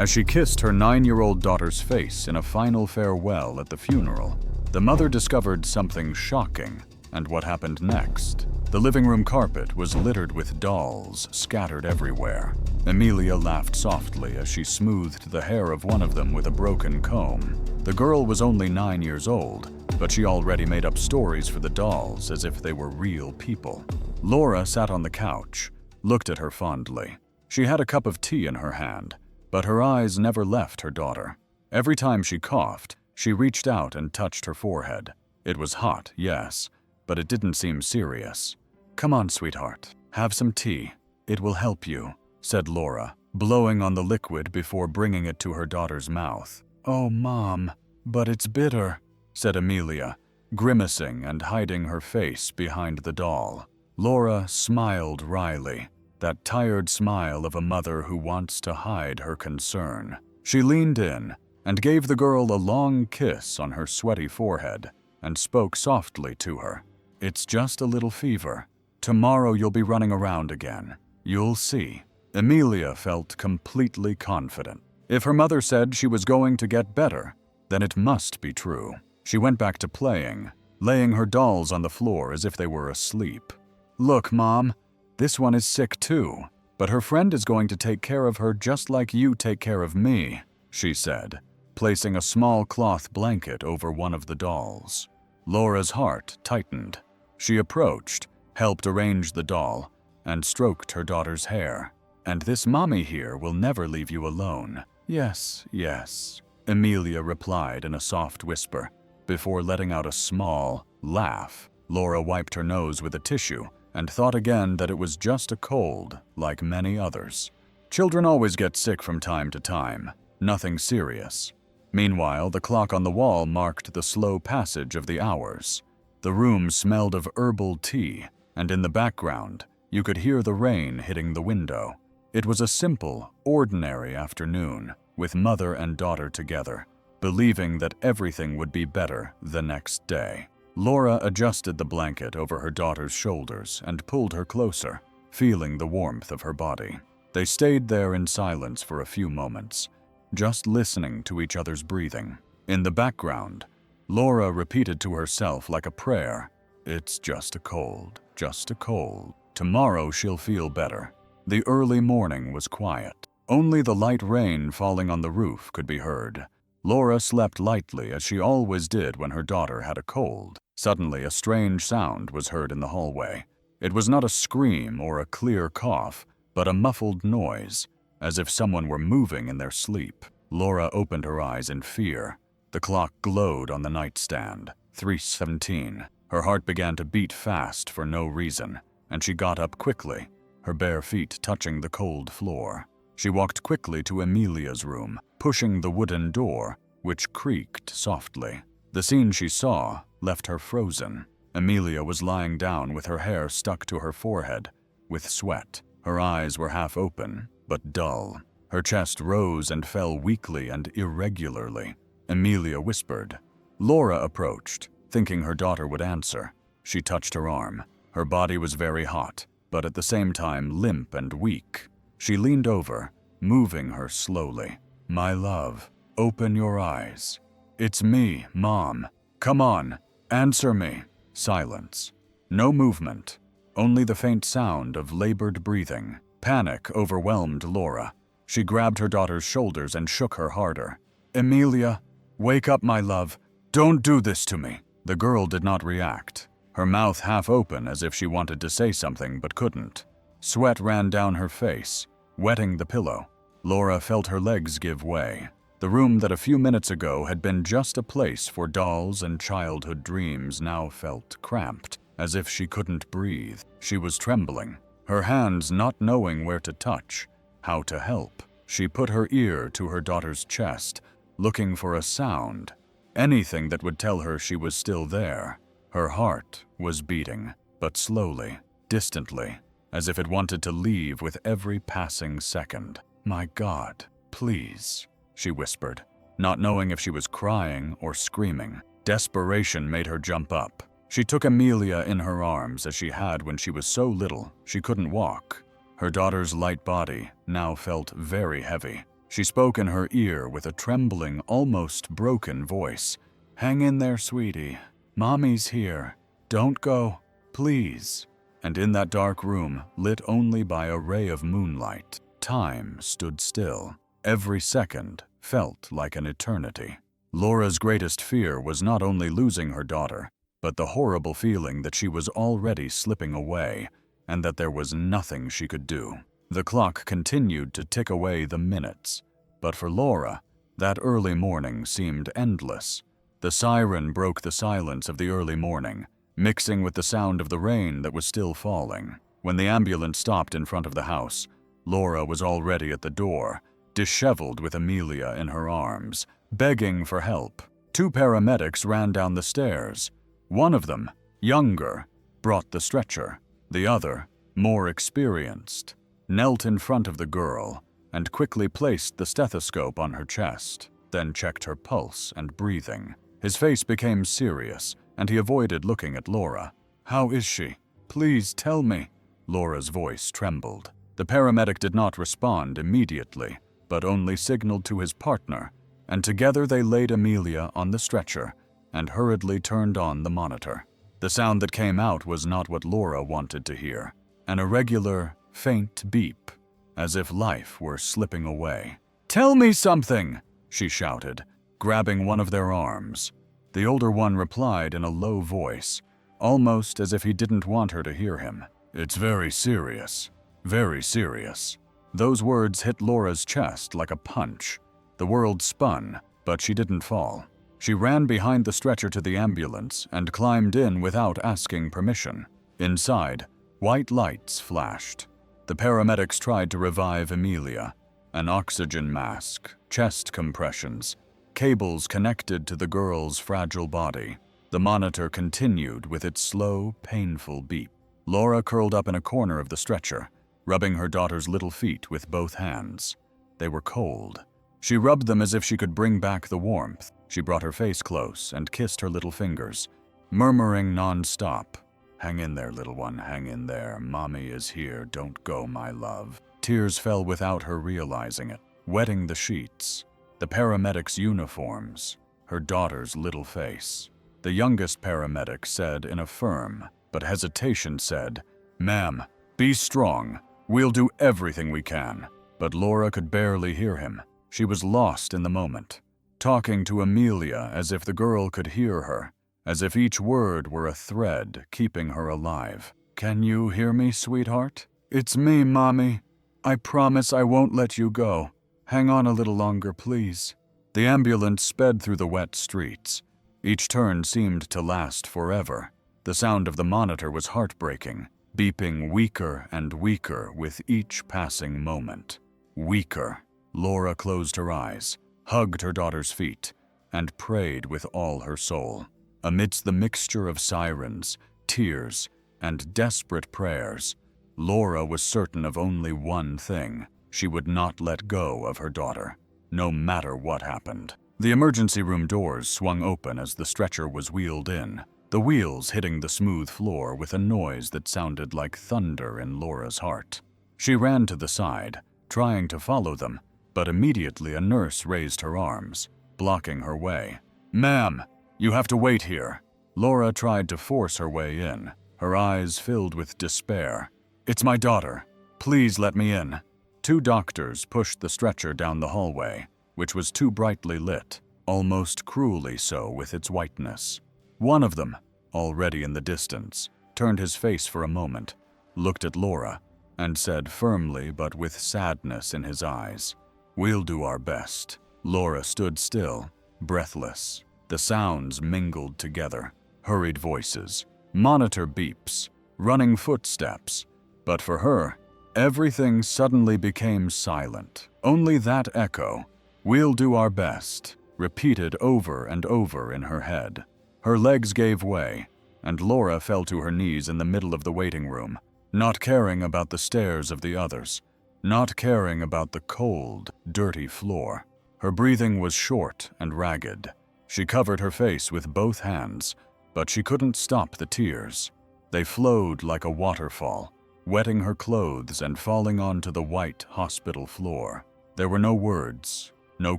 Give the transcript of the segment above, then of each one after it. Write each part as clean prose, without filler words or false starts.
As she kissed her 9-year-old daughter's face in a final farewell at the funeral, the mother discovered something shocking. And what happened next? The living room carpet was littered with dolls scattered everywhere. Emilia laughed softly as she smoothed the hair of one of them with a broken comb. The girl was only 9 years old, but she already made up stories for the dolls as if they were real people. Laura sat on the couch, looked at her fondly. She had a cup of tea in her hand, but her eyes never left her daughter. Every time she coughed, she reached out and touched her forehead. It was hot, yes, but it didn't seem serious. "Come on, sweetheart, have some tea. It will help you," said Laura, blowing on the liquid before bringing it to her daughter's mouth. "Oh, Mom, but it's bitter," said Emilia, grimacing and hiding her face behind the doll. Laura smiled wryly, that tired smile of a mother who wants to hide her concern. She leaned in and gave the girl a long kiss on her sweaty forehead and spoke softly to her. "It's just a little fever. Tomorrow you'll be running around again. You'll see." Emilia felt completely confident. If her mother said she was going to get better, then it must be true. She went back to playing, laying her dolls on the floor as if they were asleep. "Look, Mom, this one is sick too, but her friend is going to take care of her just like you take care of me," she said, placing a small cloth blanket over one of the dolls. Laura's heart tightened. She approached, helped arrange the doll, and stroked her daughter's hair. "And this mommy here will never leave you alone." "Yes, yes," Emilia replied in a soft whisper, before letting out a small laugh. Laura wiped her nose with a tissue and thought again that it was just a cold, like many others. Children always get sick from time to time, nothing serious. Meanwhile, the clock on the wall marked the slow passage of the hours. The room smelled of herbal tea, and in the background, you could hear the rain hitting the window. It was a simple, ordinary afternoon, with mother and daughter together, believing that everything would be better the next day. Laura adjusted the blanket over her daughter's shoulders and pulled her closer, feeling the warmth of her body. They stayed there in silence for a few moments, just listening to each other's breathing. In the background, Laura repeated to herself like a prayer, "It's just a cold, just a cold. Tomorrow she'll feel better." The early morning was quiet. Only the light rain falling on the roof could be heard. Laura slept lightly as she always did when her daughter had a cold. Suddenly, a strange sound was heard in the hallway. It was not a scream or a clear cough, but a muffled noise, as if someone were moving in their sleep. Laura opened her eyes in fear. The clock glowed on the nightstand. 3:17. Her heart began to beat fast for no reason, and she got up quickly, her bare feet touching the cold floor. She walked quickly to Emilia's room, pushing the wooden door, which creaked softly. The scene she saw left her frozen. Emilia was lying down with her hair stuck to her forehead, with sweat. Her eyes were half open, but dull. Her chest rose and fell weakly and irregularly. Emilia whispered. Laura approached, thinking her daughter would answer. She touched her arm. Her body was very hot, but at the same time limp and weak. She leaned over, moving her slowly. "My love, open your eyes. It's me, Mom. Come on, answer me." Silence. No movement, only the faint sound of labored breathing. Panic overwhelmed Laura. She grabbed her daughter's shoulders and shook her harder. "Emilia, wake up, my love. Don't do this to me." The girl did not react, her mouth half open as if she wanted to say something but couldn't. Sweat ran down her face, wetting the pillow. Laura felt her legs give way. The room that a few minutes ago had been just a place for dolls and childhood dreams now felt cramped, as if she couldn't breathe. She was trembling, her hands not knowing where to touch, how to help. She put her ear to her daughter's chest, looking for a sound, anything that would tell her she was still there. Her heart was beating, but slowly, distantly, as if it wanted to leave with every passing second. "My God, please," she whispered, not knowing if she was crying or screaming. Desperation made her jump up. She took Emilia in her arms as she had when she was so little she couldn't walk. Her daughter's light body now felt very heavy. She spoke in her ear with a trembling, almost broken voice. "Hang in there, sweetie. Mommy's here. Don't go, please." And in that dark room, lit only by a ray of moonlight, time stood still. Every second felt like an eternity. Laura's greatest fear was not only losing her daughter, but the horrible feeling that she was already slipping away, and that there was nothing she could do. The clock continued to tick away the minutes, but for Laura, that early morning seemed endless. The siren broke the silence of the early morning, mixing with the sound of the rain that was still falling. When the ambulance stopped in front of the house, Laura was already at the door, disheveled with Amelia in her arms, begging for help. 2 paramedics ran down the stairs. One of them, younger, brought the stretcher. The other, more experienced, knelt in front of the girl and quickly placed the stethoscope on her chest, then checked her pulse and breathing. His face became serious, and he avoided looking at Laura. "How is she? Please tell me." Laura's voice trembled. The paramedic did not respond immediately, but only signaled to his partner, and together they laid Amelia on the stretcher and hurriedly turned on the monitor. The sound that came out was not what Laura wanted to hear, an irregular, faint beep, as if life were slipping away. "Tell me something!" she shouted, grabbing one of their arms. The older one replied in a low voice, almost as if he didn't want her to hear him. "It's very serious, very serious." Those words hit Laura's chest like a punch. The world spun, but she didn't fall. She ran behind the stretcher to the ambulance and climbed in without asking permission. Inside, white lights flashed. The paramedics tried to revive Amelia. An oxygen mask, chest compressions, cables connected to the girl's fragile body. The monitor continued with its slow, painful beep. Laura curled up in a corner of the stretcher, rubbing her daughter's little feet with both hands. They were cold. She rubbed them as if she could bring back the warmth. She brought her face close and kissed her little fingers, murmuring non-stop, "Hang in there, little one, hang in there. Mommy is here. Don't go, my love." Tears fell without her realizing it, wetting the sheets, the paramedics' uniforms, her daughter's little face. The youngest paramedic said in a firm but hesitation said, "Ma'am, be strong. We'll do everything we can." But Laura could barely hear him. She was lost in the moment, talking to Amelia as if the girl could hear her, as if each word were a thread keeping her alive. "Can you hear me, sweetheart? It's me, Mommy. I promise I won't let you go. Hang on a little longer, please." The ambulance sped through the wet streets. Each turn seemed to last forever. The sound of the monitor was heartbreaking, beeping weaker and weaker with each passing moment. Weaker. Laura closed her eyes, hugged her daughter's feet, and prayed with all her soul. Amidst the mixture of sirens, tears, and desperate prayers, Laura was certain of only one thing: she would not let go of her daughter, no matter what happened. The emergency room doors swung open as the stretcher was wheeled in, the wheels hitting the smooth floor with a noise that sounded like thunder in Laura's heart. She ran to the side, trying to follow them, but immediately a nurse raised her arms, blocking her way. "Ma'am, you have to wait here." Laura tried to force her way in, her eyes filled with despair. "It's my daughter. Please let me in." 2 doctors pushed the stretcher down the hallway, which was too brightly lit, almost cruelly so with its whiteness. One of them, already in the distance, turned his face for a moment, looked at Laura, and said firmly but with sadness in his eyes, "We'll do our best." Laura stood still, breathless. The sounds mingled together, hurried voices, monitor beeps, running footsteps. But for her, everything suddenly became silent. Only that echo, "We'll do our best," repeated over and over in her head. Her legs gave way, and Laura fell to her knees in the middle of the waiting room, not caring about the stares of the others, not caring about the cold, dirty floor. Her breathing was short and ragged. She covered her face with both hands, but she couldn't stop the tears. They flowed like a waterfall, wetting her clothes and falling onto the white hospital floor. There were no words, no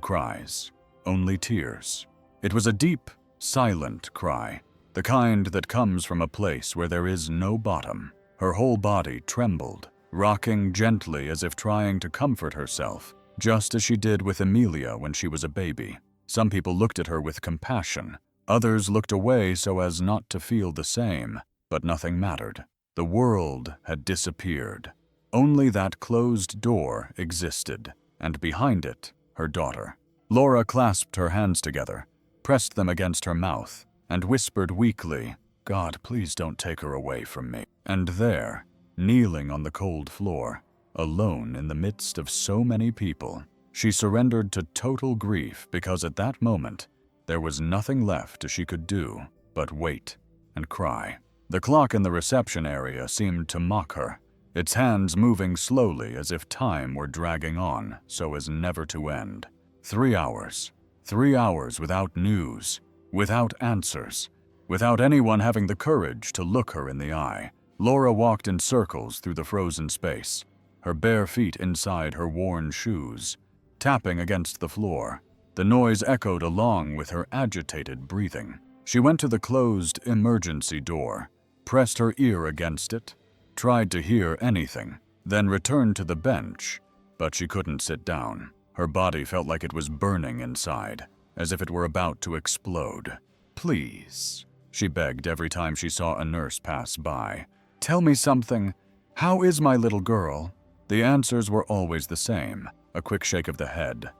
cries, only tears. It was a deep, silent cry, the kind that comes from a place where there is no bottom. Her whole body trembled, rocking gently as if trying to comfort herself, just as she did with Emilia when she was a baby. Some people looked at her with compassion. Others looked away so as not to feel the same, but nothing mattered. The world had disappeared. Only that closed door existed, and behind it, her daughter. Laura clasped her hands together, pressed them against her mouth, and whispered weakly, "God, please don't take her away from me." And there, kneeling on the cold floor, alone in the midst of so many people, she surrendered to total grief because at that moment, there was nothing left she could do but wait and cry. The clock in the reception area seemed to mock her, its hands moving slowly as if time were dragging on so as never to end. 3 hours. 3 hours without news, without answers, without anyone having the courage to look her in the eye. Laura walked in circles through the frozen space, her bare feet inside her worn shoes, tapping against the floor. The noise echoed along with her agitated breathing. She went to the closed emergency door, pressed her ear against it, tried to hear anything, then returned to the bench, but she couldn't sit down. Her body felt like it was burning inside, as if it were about to explode. "Please," she begged every time she saw a nurse pass by. "Tell me something. How is my little girl?" The answers were always the same, a quick shake of the head,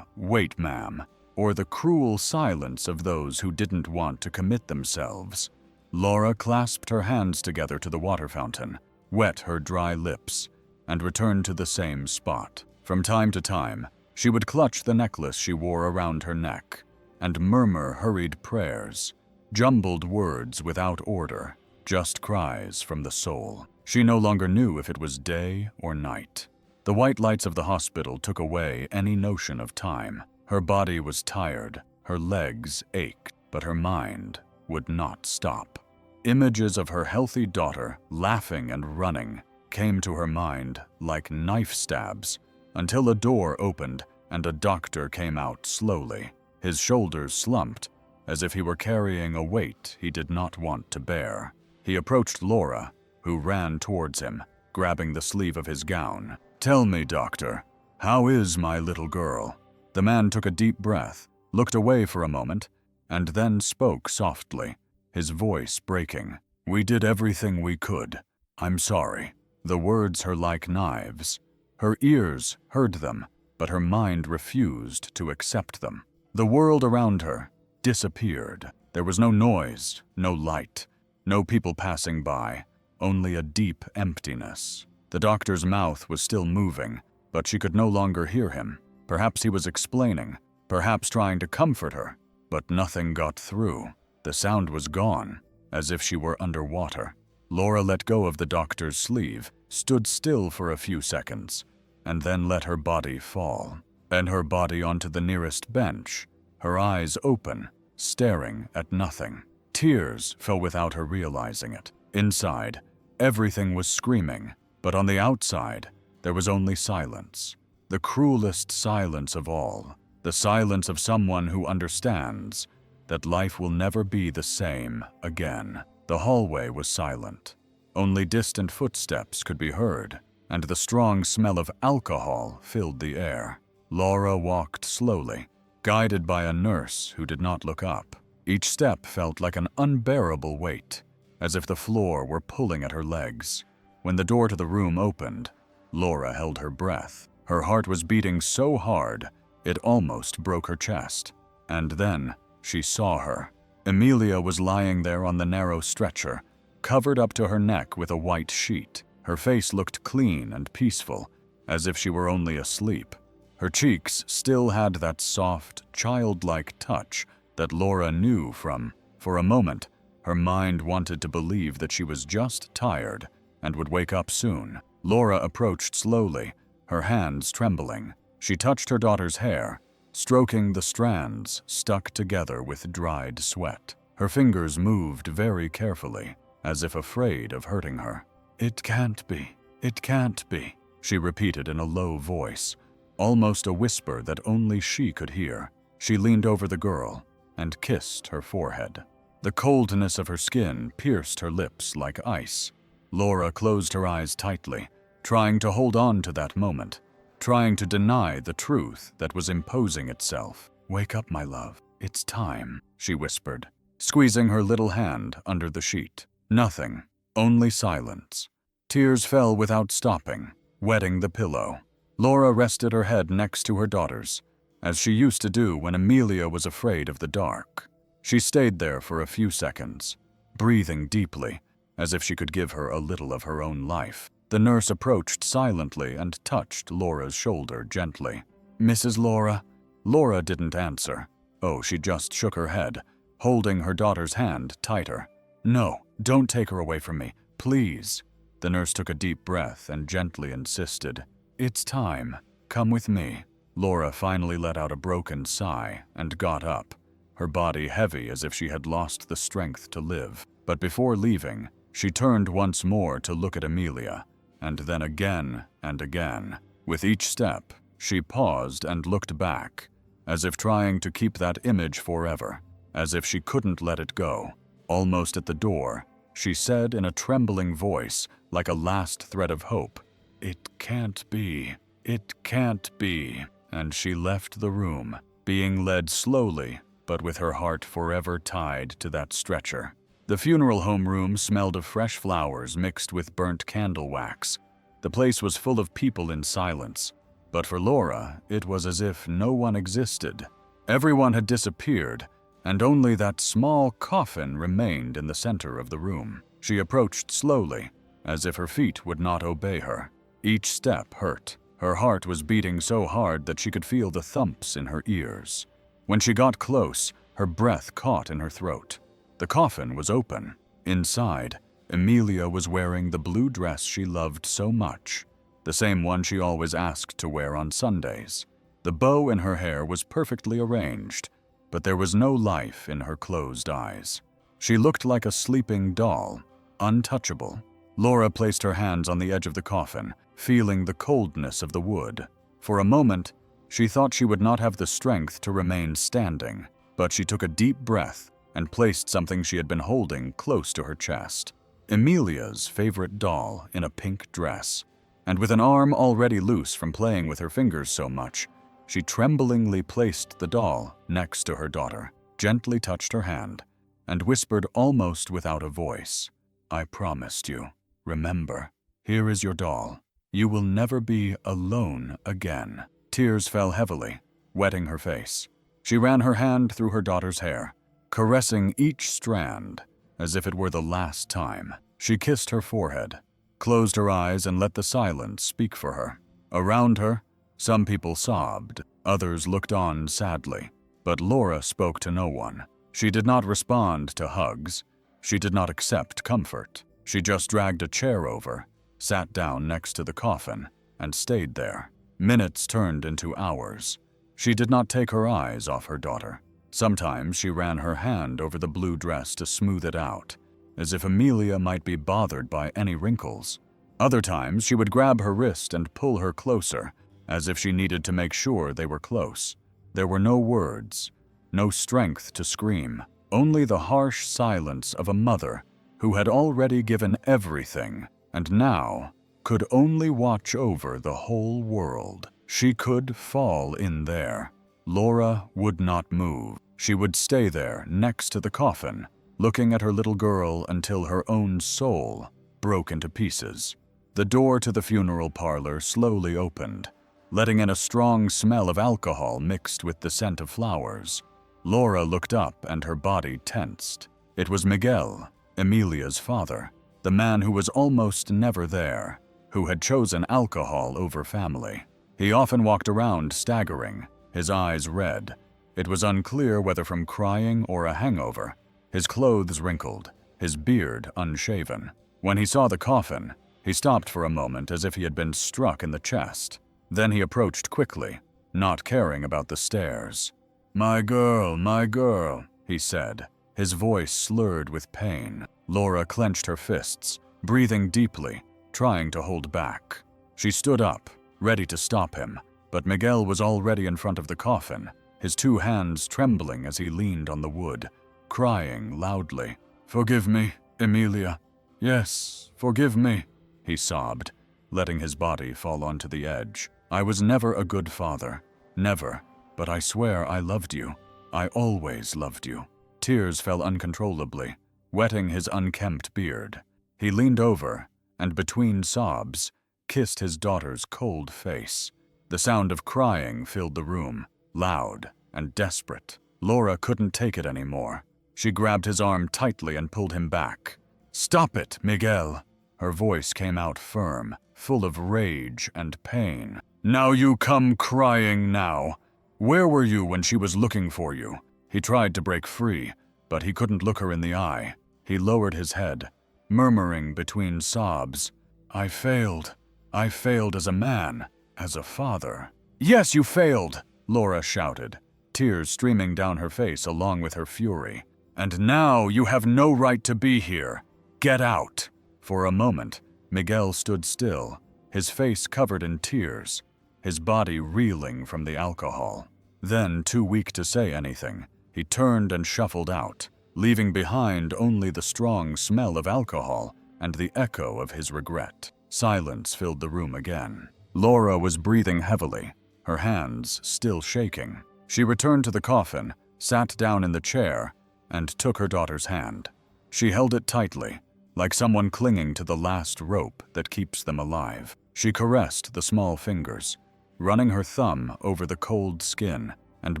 "Wait, ma'am," or the cruel silence of those who didn't want to commit themselves. Laura clasped her hands together to the water fountain, wet her dry lips, and returned to the same spot. From time to time, she would clutch the necklace she wore around her neck and murmur hurried prayers, jumbled words without order, just cries from the soul. She no longer knew if it was day or night. The white lights of the hospital took away any notion of time. Her body was tired, her legs ached, but her mind would not stop. Images of her healthy daughter, laughing and running, came to her mind like knife stabs, until a door opened and a doctor came out slowly. His shoulders slumped, as if he were carrying a weight he did not want to bear. He approached Laura, who ran towards him, grabbing the sleeve of his gown. "Tell me, doctor, how is my little girl?" The man took a deep breath, looked away for a moment, and then spoke softly, his voice breaking. "We did everything we could. I'm sorry." The words were like knives. Her ears heard them, but her mind refused to accept them. The world around her disappeared. There was no noise, no light, no people passing by, only a deep emptiness. The doctor's mouth was still moving, but she could no longer hear him. Perhaps he was explaining, perhaps trying to comfort her, but nothing got through. The sound was gone, as if she were underwater. Laura let go of the doctor's sleeve, stood still for a few seconds, and then let her body fall, and her body onto the nearest bench, her eyes open, staring at nothing. Tears fell without her realizing it. Inside, everything was screaming, but on the outside, there was only silence. The cruelest silence of all, the silence of someone who understands that life will never be the same again. The hallway was silent. Only distant footsteps could be heard, and the strong smell of alcohol filled the air. Laura walked slowly, guided by a nurse who did not look up. Each step felt like an unbearable weight, as if the floor were pulling at her legs. When the door to the room opened, Laura held her breath. Her heart was beating so hard, it almost broke her chest. And then she saw her. Emilia was lying there on the narrow stretcher, covered up to her neck with a white sheet. Her face looked clean and peaceful, as if she were only asleep. Her cheeks still had that soft, childlike touch that Laura knew from. For a moment, her mind wanted to believe that she was just tired and would wake up soon. Laura approached slowly, her hands trembling. She touched her daughter's hair, stroking the strands stuck together with dried sweat. Her fingers moved very carefully, as if afraid of hurting her. "It can't be, it can't be," she repeated in a low voice, almost a whisper that only she could hear. She leaned over the girl and kissed her forehead. The coldness of her skin pierced her lips like ice. Laura closed her eyes tightly, trying to hold on to that moment, trying to deny the truth that was imposing itself. "Wake up, my love. It's time," she whispered, squeezing her little hand under the sheet. Nothing, only silence. Tears fell without stopping, wetting the pillow. Laura rested her head next to her daughter's, as she used to do when Amelia was afraid of the dark. She stayed there for a few seconds, breathing deeply, as if she could give her a little of her own life. The nurse approached silently and touched Laura's shoulder gently. "Mrs. Laura?" Laura didn't answer. Oh, she just shook her head, holding her daughter's hand tighter. "No, don't take her away from me, please." The nurse took a deep breath and gently insisted. "It's time. Come with me." Laura finally let out a broken sigh and got up, her body heavy as if she had lost the strength to live. But before leaving, she turned once more to look at Amelia, and then again and again. With each step, she paused and looked back, as if trying to keep that image forever, as if she couldn't let it go. Almost at the door, she said in a trembling voice, like a last thread of hope, "It can't be. It can't be." And she left the room, being led slowly, but with her heart forever tied to that stretcher. The funeral home room smelled of fresh flowers mixed with burnt candle wax. The place was full of people in silence, but for Laura, it was as if no one existed. Everyone had disappeared, and only that small coffin remained in the center of the room. She approached slowly, as if her feet would not obey her. Each step hurt. Her heart was beating so hard that she could feel the thumps in her ears. When she got close, her breath caught in her throat. The coffin was open. Inside, Amelia was wearing the blue dress she loved so much, the same one she always asked to wear on Sundays. The bow in her hair was perfectly arranged, but there was no life in her closed eyes. She looked like a sleeping doll, untouchable. Laura placed her hands on the edge of the coffin, feeling the coldness of the wood. For a moment, she thought she would not have the strength to remain standing, but she took a deep breath and placed something she had been holding close to her chest. Amelia's favorite doll in a pink dress. And with an arm already loose from playing with her fingers so much, she tremblingly placed the doll next to her daughter, gently touched her hand, and whispered almost without a voice, "I promised you. Remember, here is your doll. You will never be alone again." Tears fell heavily, wetting her face. She ran her hand through her daughter's hair, caressing each strand as if it were the last time. She kissed her forehead, closed her eyes, and let the silence speak for her. Around her, some people sobbed, others looked on sadly, but Laura spoke to no one. She did not respond to hugs. She did not accept comfort. She just dragged a chair over, sat down next to the coffin, and stayed there. Minutes turned into hours. She did not take her eyes off her daughter. Sometimes she ran her hand over the blue dress to smooth it out, as if Amelia might be bothered by any wrinkles. Other times she would grab her wrist and pull her closer, as if she needed to make sure they were close. There were no words, no strength to scream, only the harsh silence of a mother who had already given everything and now could only watch over the whole world. She could fall in there. Laura would not move. She would stay there next to the coffin, looking at her little girl until her own soul broke into pieces. The door to the funeral parlor slowly opened, letting in a strong smell of alcohol mixed with the scent of flowers. Laura looked up and her body tensed. It was Miguel, Amelia's father, the man who was almost never there, who had chosen alcohol over family. He often walked around staggering, his eyes red. It was unclear whether from crying or a hangover. His clothes wrinkled, his beard unshaven. When he saw the coffin, he stopped for a moment as if he had been struck in the chest. Then he approached quickly, not caring about the stares. My girl," he said, his voice slurred with pain. Laura clenched her fists, breathing deeply, trying to hold back. She stood up, ready to stop him, but Miguel was already in front of the coffin, his 2 hands trembling as he leaned on the wood, crying loudly. "Forgive me, Emilia. Yes, forgive me," he sobbed, letting his body fall onto the edge. "I was never a good father. Never. But I swear I loved you. I always loved you." Tears fell uncontrollably, wetting his unkempt beard. He leaned over, and between sobs, kissed his daughter's cold face. The sound of crying filled the room, loud and desperate. Laura couldn't take it anymore. She grabbed his arm tightly and pulled him back. "Stop it, Miguel." Her voice came out firm, full of rage and pain. "Now you come crying now. Where were you when she was looking for you?" He tried to break free, but he couldn't look her in the eye. He lowered his head, murmuring between sobs, I failed as a man, as a father." "Yes, you failed," Laura shouted, tears streaming down her face along with her fury. "And now you have no right to be here. Get out." For a moment, Miguel stood still, his face covered in tears, his body reeling from the alcohol. Then, too weak to say anything, he turned and shuffled out, leaving behind only the strong smell of alcohol and the echo of his regret. Silence filled the room again. Laura was breathing heavily, her hands still shaking. She returned to the coffin, sat down in the chair, and took her daughter's hand. She held it tightly, like someone clinging to the last rope that keeps them alive. She caressed the small fingers, running her thumb over the cold skin, and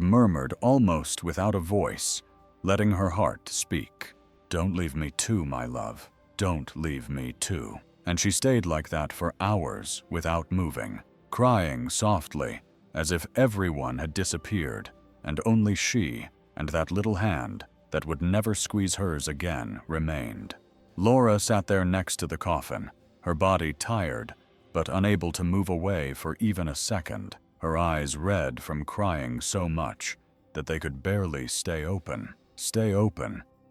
murmured almost without a voice, letting her heart speak. "Don't leave me too, my love. Don't leave me too." And she stayed like that for hours without moving, crying softly, as if everyone had disappeared, and only she and that little hand that would never squeeze hers again remained. Laura sat there next to the coffin, her body tired, but unable to move away for even a second, her eyes red from crying so much that they could barely stay open,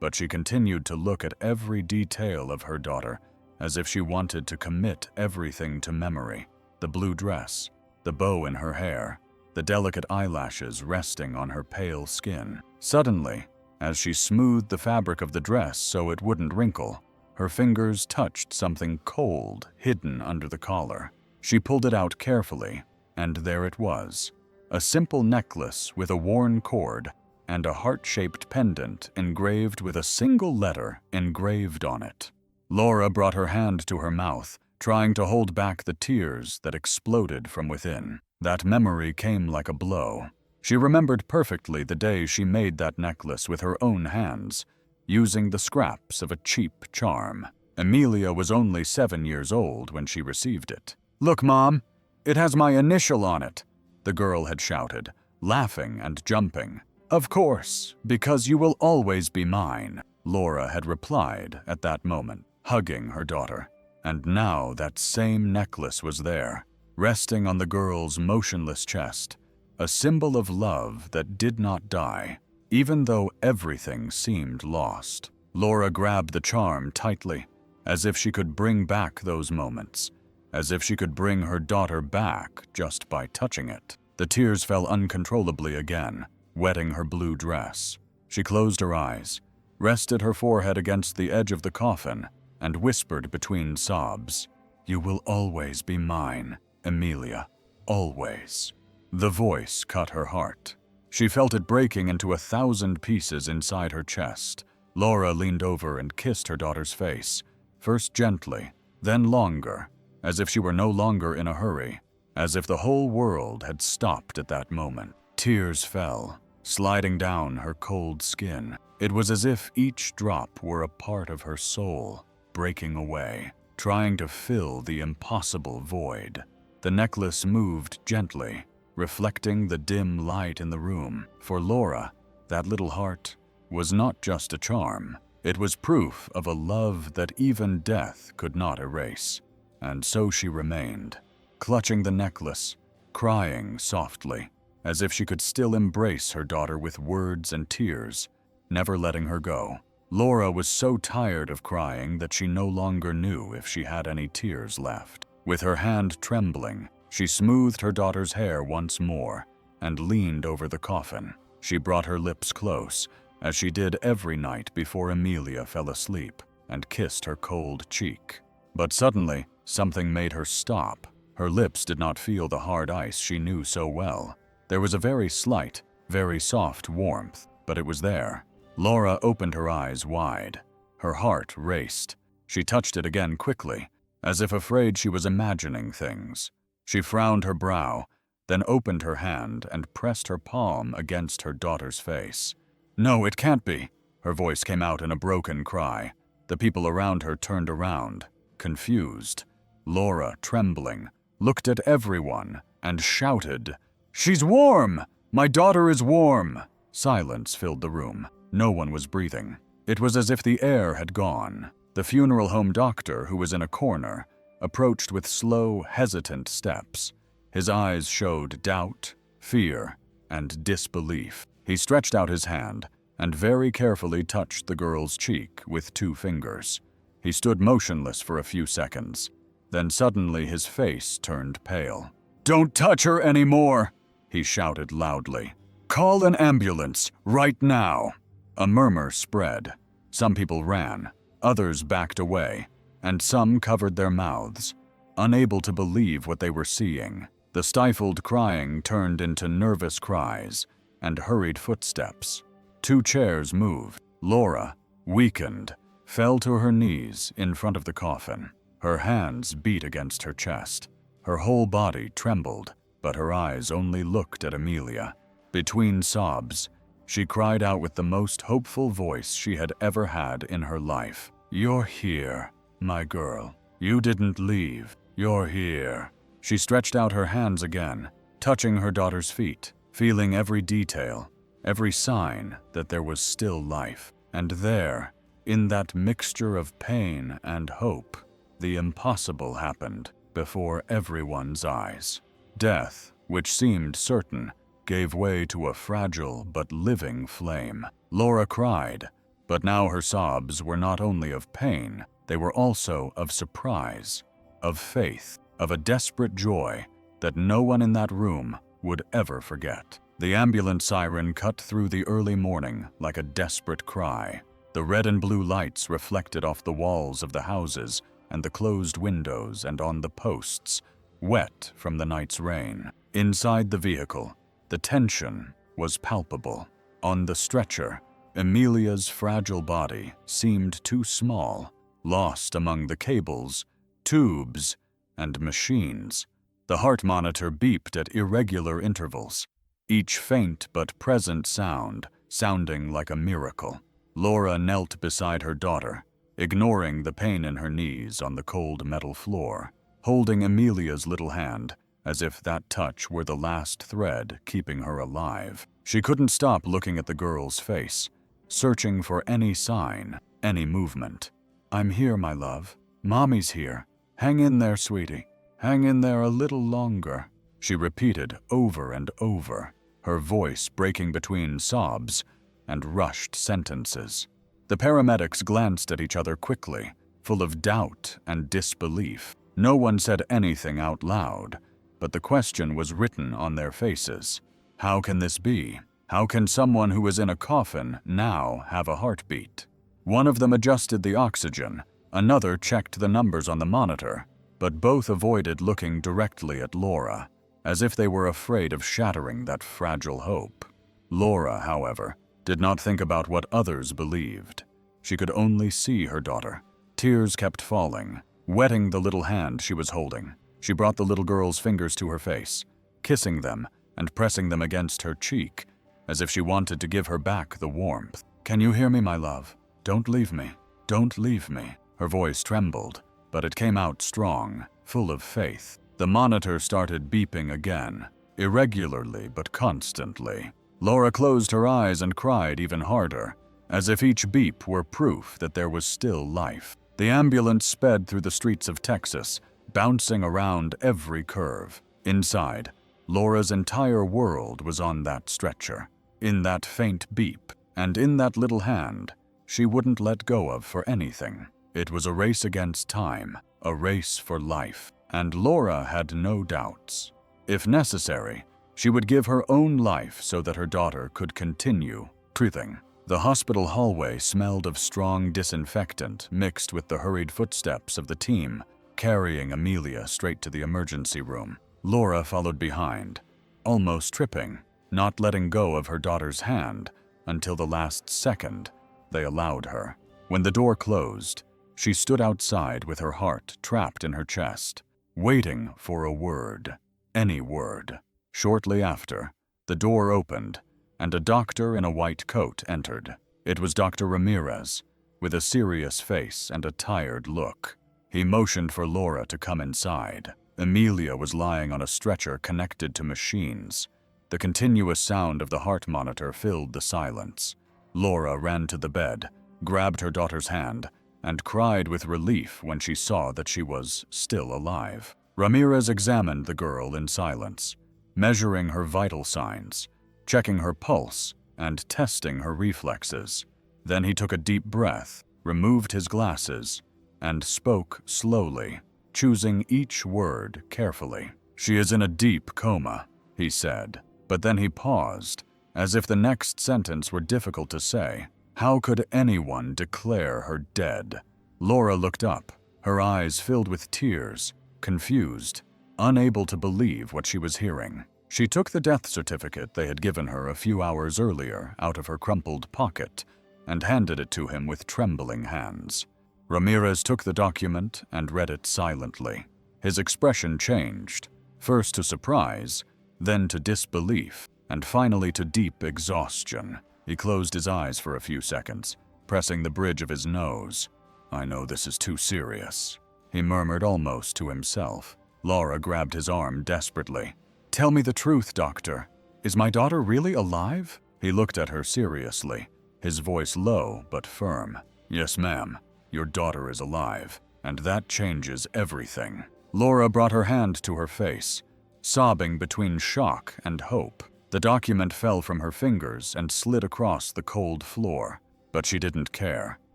but she continued to look at every detail of her daughter as if she wanted to commit everything to memory. The blue dress, the bow in her hair, the delicate eyelashes resting on her pale skin. Suddenly, as she smoothed the fabric of the dress so it wouldn't wrinkle, her fingers touched something cold hidden under the collar. She pulled it out carefully, and there it was, a simple necklace with a worn cord and a heart-shaped pendant engraved with a single letter engraved on it. Laura brought her hand to her mouth, trying to hold back the tears that exploded from within. That memory came like a blow. She remembered perfectly the day she made that necklace with her own hands, using the scraps of a cheap charm. Emilia was only 7 years old when she received it. "Look, Mom, it has my initial on it," the girl had shouted, laughing and jumping. "Of course, because you will always be mine," Laura had replied at that moment, hugging her daughter. And now that same necklace was there, resting on the girl's motionless chest, a symbol of love that did not die, even though everything seemed lost. Laura grabbed the charm tightly, as if she could bring back those moments, as if she could bring her daughter back just by touching it. The tears fell uncontrollably again, wetting her blue dress. She closed her eyes, rested her forehead against the edge of the coffin, and whispered between sobs, "You will always be mine, Emilia, always." The voice cut her heart. She felt it breaking into 1,000 pieces inside her chest. Laura leaned over and kissed her daughter's face, first gently, then longer, as if she were no longer in a hurry, as if the whole world had stopped at that moment. Tears fell, sliding down her cold skin. It was as if each drop were a part of her soul, breaking away, trying to fill the impossible void. The necklace moved gently, reflecting the dim light in the room. For Laura, that little heart was not just a charm. It was proof of a love that even death could not erase. And so she remained, clutching the necklace, crying softly, as if she could still embrace her daughter with words and tears, never letting her go. Laura was so tired of crying that she no longer knew if she had any tears left. With her hand trembling, She smoothed her daughter's hair once more and leaned over the coffin. She brought her lips close, as she did every night before Amelia fell asleep, and kissed her cold cheek. But suddenly, something made her stop. Her lips did not feel the hard ice she knew so well. There was a very slight, very soft warmth, but it was there. Laura opened her eyes wide. Her heart raced. She touched it again quickly, as if afraid she was imagining things. She frowned her brow, then opened her hand and pressed her palm against her daughter's face. "No, it can't be!" Her voice came out in a broken cry. The people around her turned around, confused. Laura, trembling, looked at everyone and shouted, "She's warm! My daughter is warm!" Silence filled the room. No one was breathing. It was as if the air had gone. The funeral home doctor, who was in a corner, approached with slow, hesitant steps. His eyes showed doubt, fear, and disbelief. He stretched out his hand and very carefully touched the girl's cheek with 2 fingers. He stood motionless for a few seconds. Then suddenly his face turned pale. "Don't touch her anymore!" he shouted loudly. "Call an ambulance, right now!" A murmur spread. Some people ran, others backed away, and some covered their mouths, unable to believe what they were seeing. The stifled crying turned into nervous cries and hurried footsteps. 2 chairs moved. Laura, weakened, fell to her knees in front of the coffin. Her hands beat against her chest. Her whole body trembled, but her eyes only looked at Amelia. Between sobs, she cried out with the most hopeful voice she had ever had in her life. "You're here, my girl. You didn't leave. You're here." She stretched out her hands again, touching her daughter's feet, feeling every detail, every sign that there was still life. And there, in that mixture of pain and hope, the impossible happened before everyone's eyes. Death, which seemed certain, gave way to a fragile but living flame. Laura cried, but now her sobs were not only of pain, they were also of surprise, of faith, of a desperate joy that no one in that room would ever forget. The ambulance siren cut through the early morning like a desperate cry. The red and blue lights reflected off the walls of the houses and the closed windows and on the posts, wet from the night's rain. Inside the vehicle, the tension was palpable. On the stretcher, Amelia's fragile body seemed too small, lost among the cables, tubes, and machines. The heart monitor beeped at irregular intervals, each faint but present sound sounding like a miracle. Laura knelt beside her daughter, ignoring the pain in her knees on the cold metal floor, holding Amelia's little hand as if that touch were the last thread keeping her alive. She couldn't stop looking at the girl's face, searching for any sign, any movement. "I'm here, my love. Mommy's here. Hang in there, sweetie. Hang in there a little longer," she repeated over and over, her voice breaking between sobs and rushed sentences. The paramedics glanced at each other quickly, full of doubt and disbelief. No one said anything out loud, but the question was written on their faces. How can this be? How can someone who is in a coffin now have a heartbeat? One of them adjusted the oxygen, another checked the numbers on the monitor, but both avoided looking directly at Laura, as if they were afraid of shattering that fragile hope. Laura, however, did not think about what others believed. She could only see her daughter. Tears kept falling, wetting the little hand she was holding. She brought the little girl's fingers to her face, kissing them and pressing them against her cheek, as if she wanted to give her back the warmth. "Can you hear me, my love? Don't leave me. Don't leave me." Her voice trembled, but it came out strong, full of faith. The monitor started beeping again, irregularly but constantly. Laura closed her eyes and cried even harder, as if each beep were proof that there was still life. The ambulance sped through the streets of Texas, bouncing around every curve. Inside, Laura's entire world was on that stretcher, in that faint beep, and in that little hand she wouldn't let go of for anything. It was a race against time, a race for life, and Laura had no doubts. If necessary, she would give her own life so that her daughter could continue breathing. The hospital hallway smelled of strong disinfectant mixed with the hurried footsteps of the team carrying Amelia straight to the emergency room. Laura followed behind, almost tripping, not letting go of her daughter's hand until the last second they allowed her. When the door closed, she stood outside with her heart trapped in her chest, waiting for a word, any word. Shortly after, the door opened, and a doctor in a white coat entered. It was Dr. Ramirez, with a serious face and a tired look. He motioned for Laura to come inside. Amelia was lying on a stretcher connected to machines. The continuous sound of the heart monitor filled the silence. Laura ran to the bed, grabbed her daughter's hand, and cried with relief when she saw that she was still alive. Ramirez examined the girl in silence, measuring her vital signs, checking her pulse, and testing her reflexes. Then he took a deep breath, removed his glasses, and spoke slowly, choosing each word carefully. "She is in a deep coma," he said, but then he paused, as if the next sentence were difficult to say. How could anyone declare her dead? Laura looked up, her eyes filled with tears, confused, unable to believe what she was hearing. She took the death certificate they had given her a few hours earlier out of her crumpled pocket and handed it to him with trembling hands. Ramirez took the document and read it silently. His expression changed, first to surprise, then to disbelief, and finally to deep exhaustion. He closed his eyes for a few seconds, pressing the bridge of his nose. "I know this is too serious," he murmured almost to himself. Laura grabbed his arm desperately. "Tell me the truth, doctor. Is my daughter really alive?" He looked at her seriously, his voice low but firm. "Yes, ma'am. Your daughter is alive, and that changes everything." Laura brought her hand to her face, sobbing between shock and hope. The document fell from her fingers and slid across the cold floor, but she didn't care.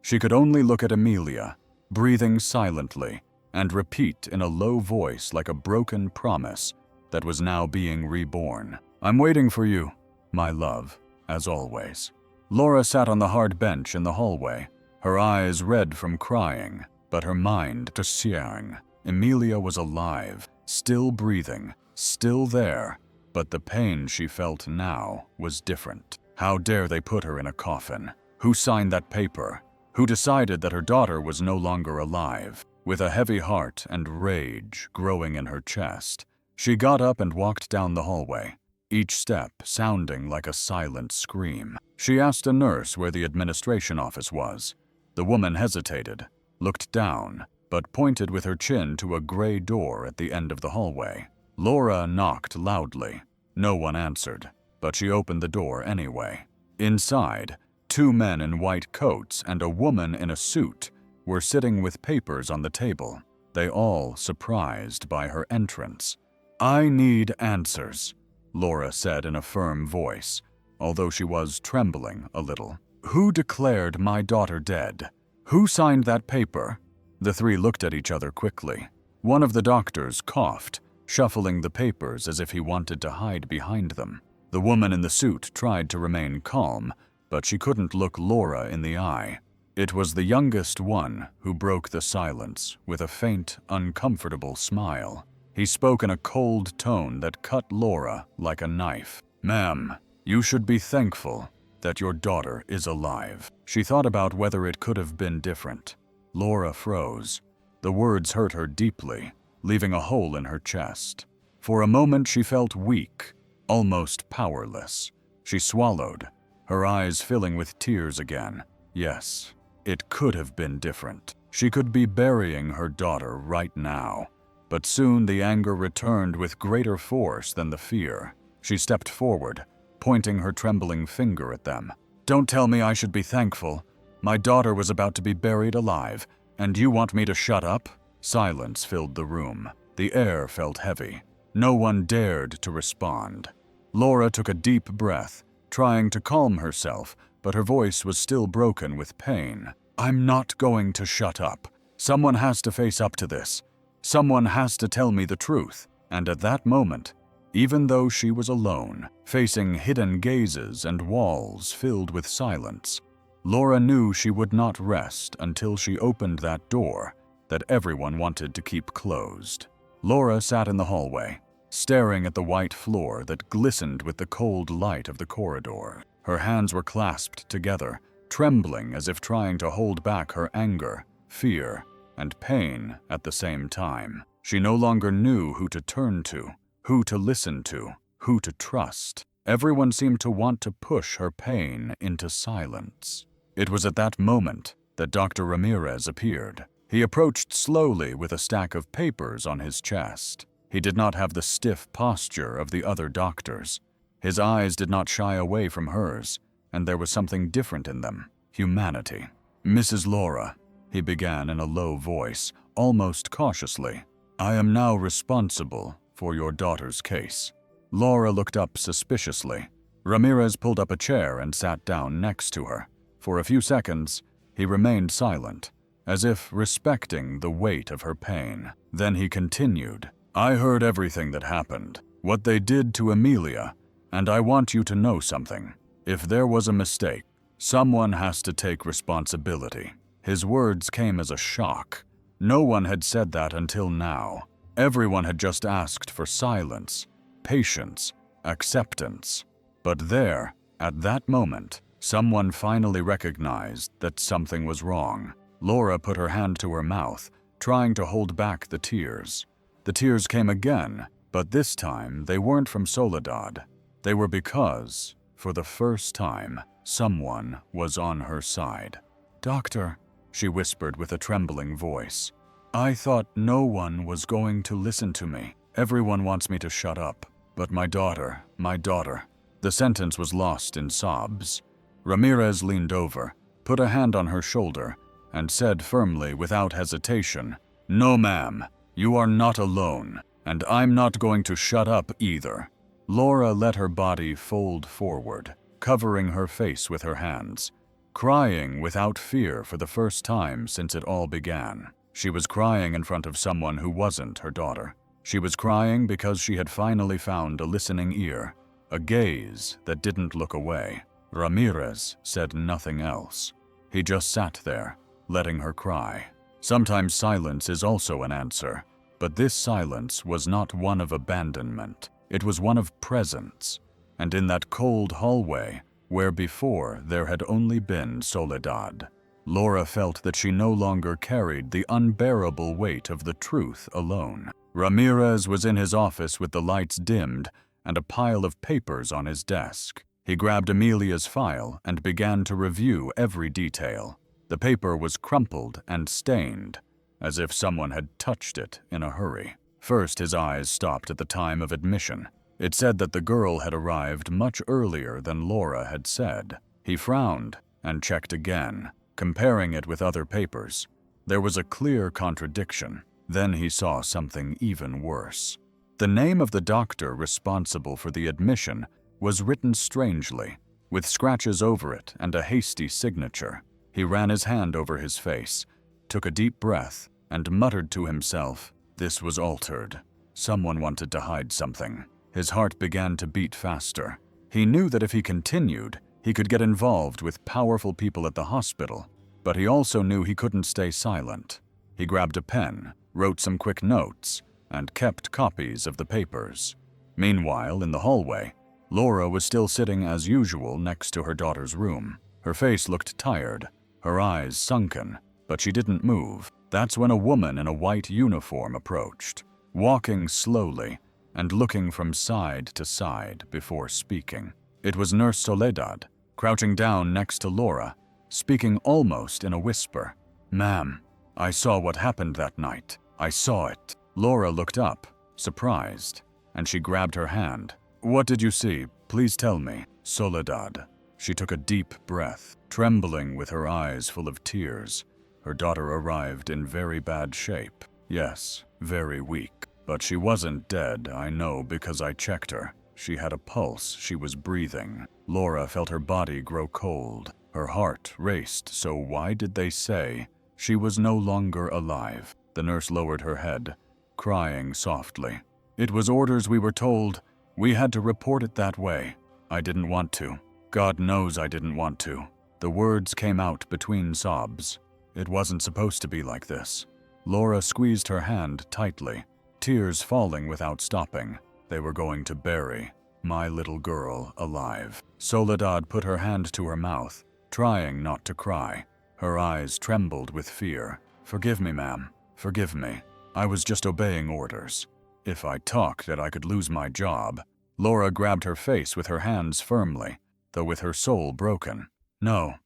She could only look at Amelia, breathing silently, and repeat in a low voice like a broken promise that was now being reborn. "I'm waiting for you, my love, as always." Laura sat on the hard bench in the hallway, her eyes red from crying, but her mind searing. Amelia was alive, still breathing, still there, but the pain she felt now was different. How dare they put her in a coffin? Who signed that paper? Who decided that her daughter was no longer alive? With a heavy heart and rage growing in her chest, she got up and walked down the hallway, each step sounding like a silent scream. She asked a nurse where the administration office was. The woman hesitated, looked down, but pointed with her chin to a gray door at the end of the hallway. Laura knocked loudly. No one answered, but she opened the door anyway. Inside, 2 men in white coats and a woman in a suit were sitting with papers on the table, they all surprised by her entrance. "I need answers," Laura said in a firm voice, although she was trembling a little. "Who declared my daughter dead? Who signed that paper?" The 3 looked at each other quickly. One of the doctors coughed, shuffling the papers as if he wanted to hide behind them. The woman in the suit tried to remain calm, but she couldn't look Laura in the eye. It was the youngest one who broke the silence with a faint, uncomfortable smile. He spoke in a cold tone that cut Laura like a knife. "Ma'am, you should be thankful that your daughter is alive." She thought about whether it could have been different. Laura froze. The words hurt her deeply, leaving a hole in her chest. For a moment she felt weak, almost powerless. She swallowed, her eyes filling with tears again. Yes, it could have been different. She could be burying her daughter right now. But soon the anger returned with greater force than the fear. She stepped forward, pointing her trembling finger at them. "Don't tell me I should be thankful. My daughter was about to be buried alive, and you want me to shut up?" Silence filled the room. The air felt heavy. No one dared to respond. Laura took a deep breath, trying to calm herself, but her voice was still broken with pain. I'm not going to shut up. Someone has to face up to this. Someone has to tell me the truth. And at that moment, even though she was alone, facing hidden gazes and walls filled with silence, Laura knew she would not rest until she opened that door that everyone wanted to keep closed. Laura sat in the hallway, staring at the white floor that glistened with the cold light of the corridor. Her hands were clasped together, trembling as if trying to hold back her anger, fear, and pain at the same time. She no longer knew who to turn to, who to listen to, who to trust. Everyone seemed to want to push her pain into silence. It was at that moment that Dr. Ramirez appeared. He approached slowly with a stack of papers on his chest. He did not have the stiff posture of the other doctors. His eyes did not shy away from hers, and there was something different in them: humanity. "Mrs. Laura," he began in a low voice, almost cautiously, "I am now responsible for your daughter's case." Laura looked up suspiciously. Ramirez pulled up a chair and sat down next to her. For a few seconds, he remained silent, as if respecting the weight of her pain. Then he continued, "I heard everything that happened, what they did to Amelia, and I want you to know something. If there was a mistake, someone has to take responsibility." His words came as a shock. No one had said that until now. Everyone had just asked for silence, patience, acceptance. But there, at that moment, someone finally recognized that something was wrong. Laura put her hand to her mouth, trying to hold back the tears. The tears came again, but this time they weren't from Soledad. They were because, for the first time, someone was on her side. "Doctor," she whispered with a trembling voice, "I thought no one was going to listen to me. Everyone wants me to shut up. But my daughter. The sentence was lost in sobs. Ramirez leaned over, put a hand on her shoulder, and said firmly, without hesitation, "No, ma'am, you are not alone, and I'm not going to shut up either." Laura let her body fold forward, covering her face with her hands, crying without fear for the first time since it all began. She was crying in front of someone who wasn't her daughter. She was crying because she had finally found a listening ear, a gaze that didn't look away. Ramirez said nothing else. He just sat there, letting her cry. Sometimes silence is also an answer, but this silence was not one of abandonment. It was one of presence. And in that cold hallway, where before there had only been Soledad, Laura felt that she no longer carried the unbearable weight of the truth alone. Ramirez was in his office with the lights dimmed and a pile of papers on his desk. He grabbed Amelia's file and began to review every detail. The paper was crumpled and stained, as if someone had touched it in a hurry. First, his eyes stopped at the time of admission. It said that the girl had arrived much earlier than Laura had said. He frowned and checked again, comparing it with other papers. There was a clear contradiction. Then he saw something even worse. The name of the doctor responsible for the admission was written strangely, with scratches over it and a hasty signature. He ran his hand over his face, took a deep breath, and muttered to himself, "This was altered. Someone wanted to hide something." His heart began to beat faster. He knew that if he continued, he could get involved with powerful people at the hospital, but he also knew he couldn't stay silent. He grabbed a pen, wrote some quick notes, and kept copies of the papers. Meanwhile, in the hallway, Laura was still sitting as usual next to her daughter's room. Her face looked tired, her eyes sunken, but she didn't move. That's when a woman in a white uniform approached, walking slowly and looking from side to side before speaking. It was Nurse Soledad, crouching down next to Laura, speaking almost in a whisper. "Ma'am, I saw what happened that night. I saw it." Laura looked up, surprised, and she grabbed her hand. "What did you see? Please tell me." "Soledad." She took a deep breath, trembling with her eyes full of tears. Her daughter arrived in very bad shape. Yes, very weak. But she wasn't dead, I know, because I checked her. She had a pulse, she was breathing. Laura felt her body grow cold. Her heart raced, so why did they say she was no longer alive? The nurse lowered her head, crying softly. It was orders, we were told. We had to report it that way. I didn't want to. God knows I didn't want to. The words came out between sobs. It wasn't supposed to be like this. Laura squeezed her hand tightly, tears falling without stopping. They were going to bury my little girl alive. Soledad put her hand to her mouth, trying not to cry. Her eyes trembled with fear. Forgive me, ma'am. Forgive me. I was just obeying orders. If I talked, I could lose my job. Laura grabbed her face with her hands firmly, though with her soul broken. No,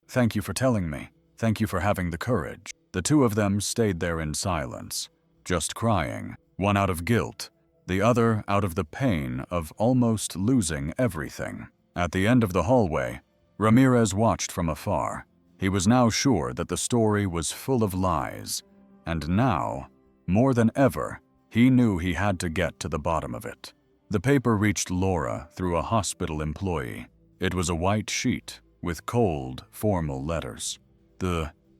thank you for telling me. Thank you for having the courage. The two of them stayed there in silence, just crying, one out of guilt, the other out of the pain of almost losing everything. At the end of the hallway, Ramirez watched from afar. He was now sure that the story was full of lies, and now, more than ever, he knew he had to get to the bottom of it. The paper reached Laura through a hospital employee. It was a white sheet with cold, formal letters.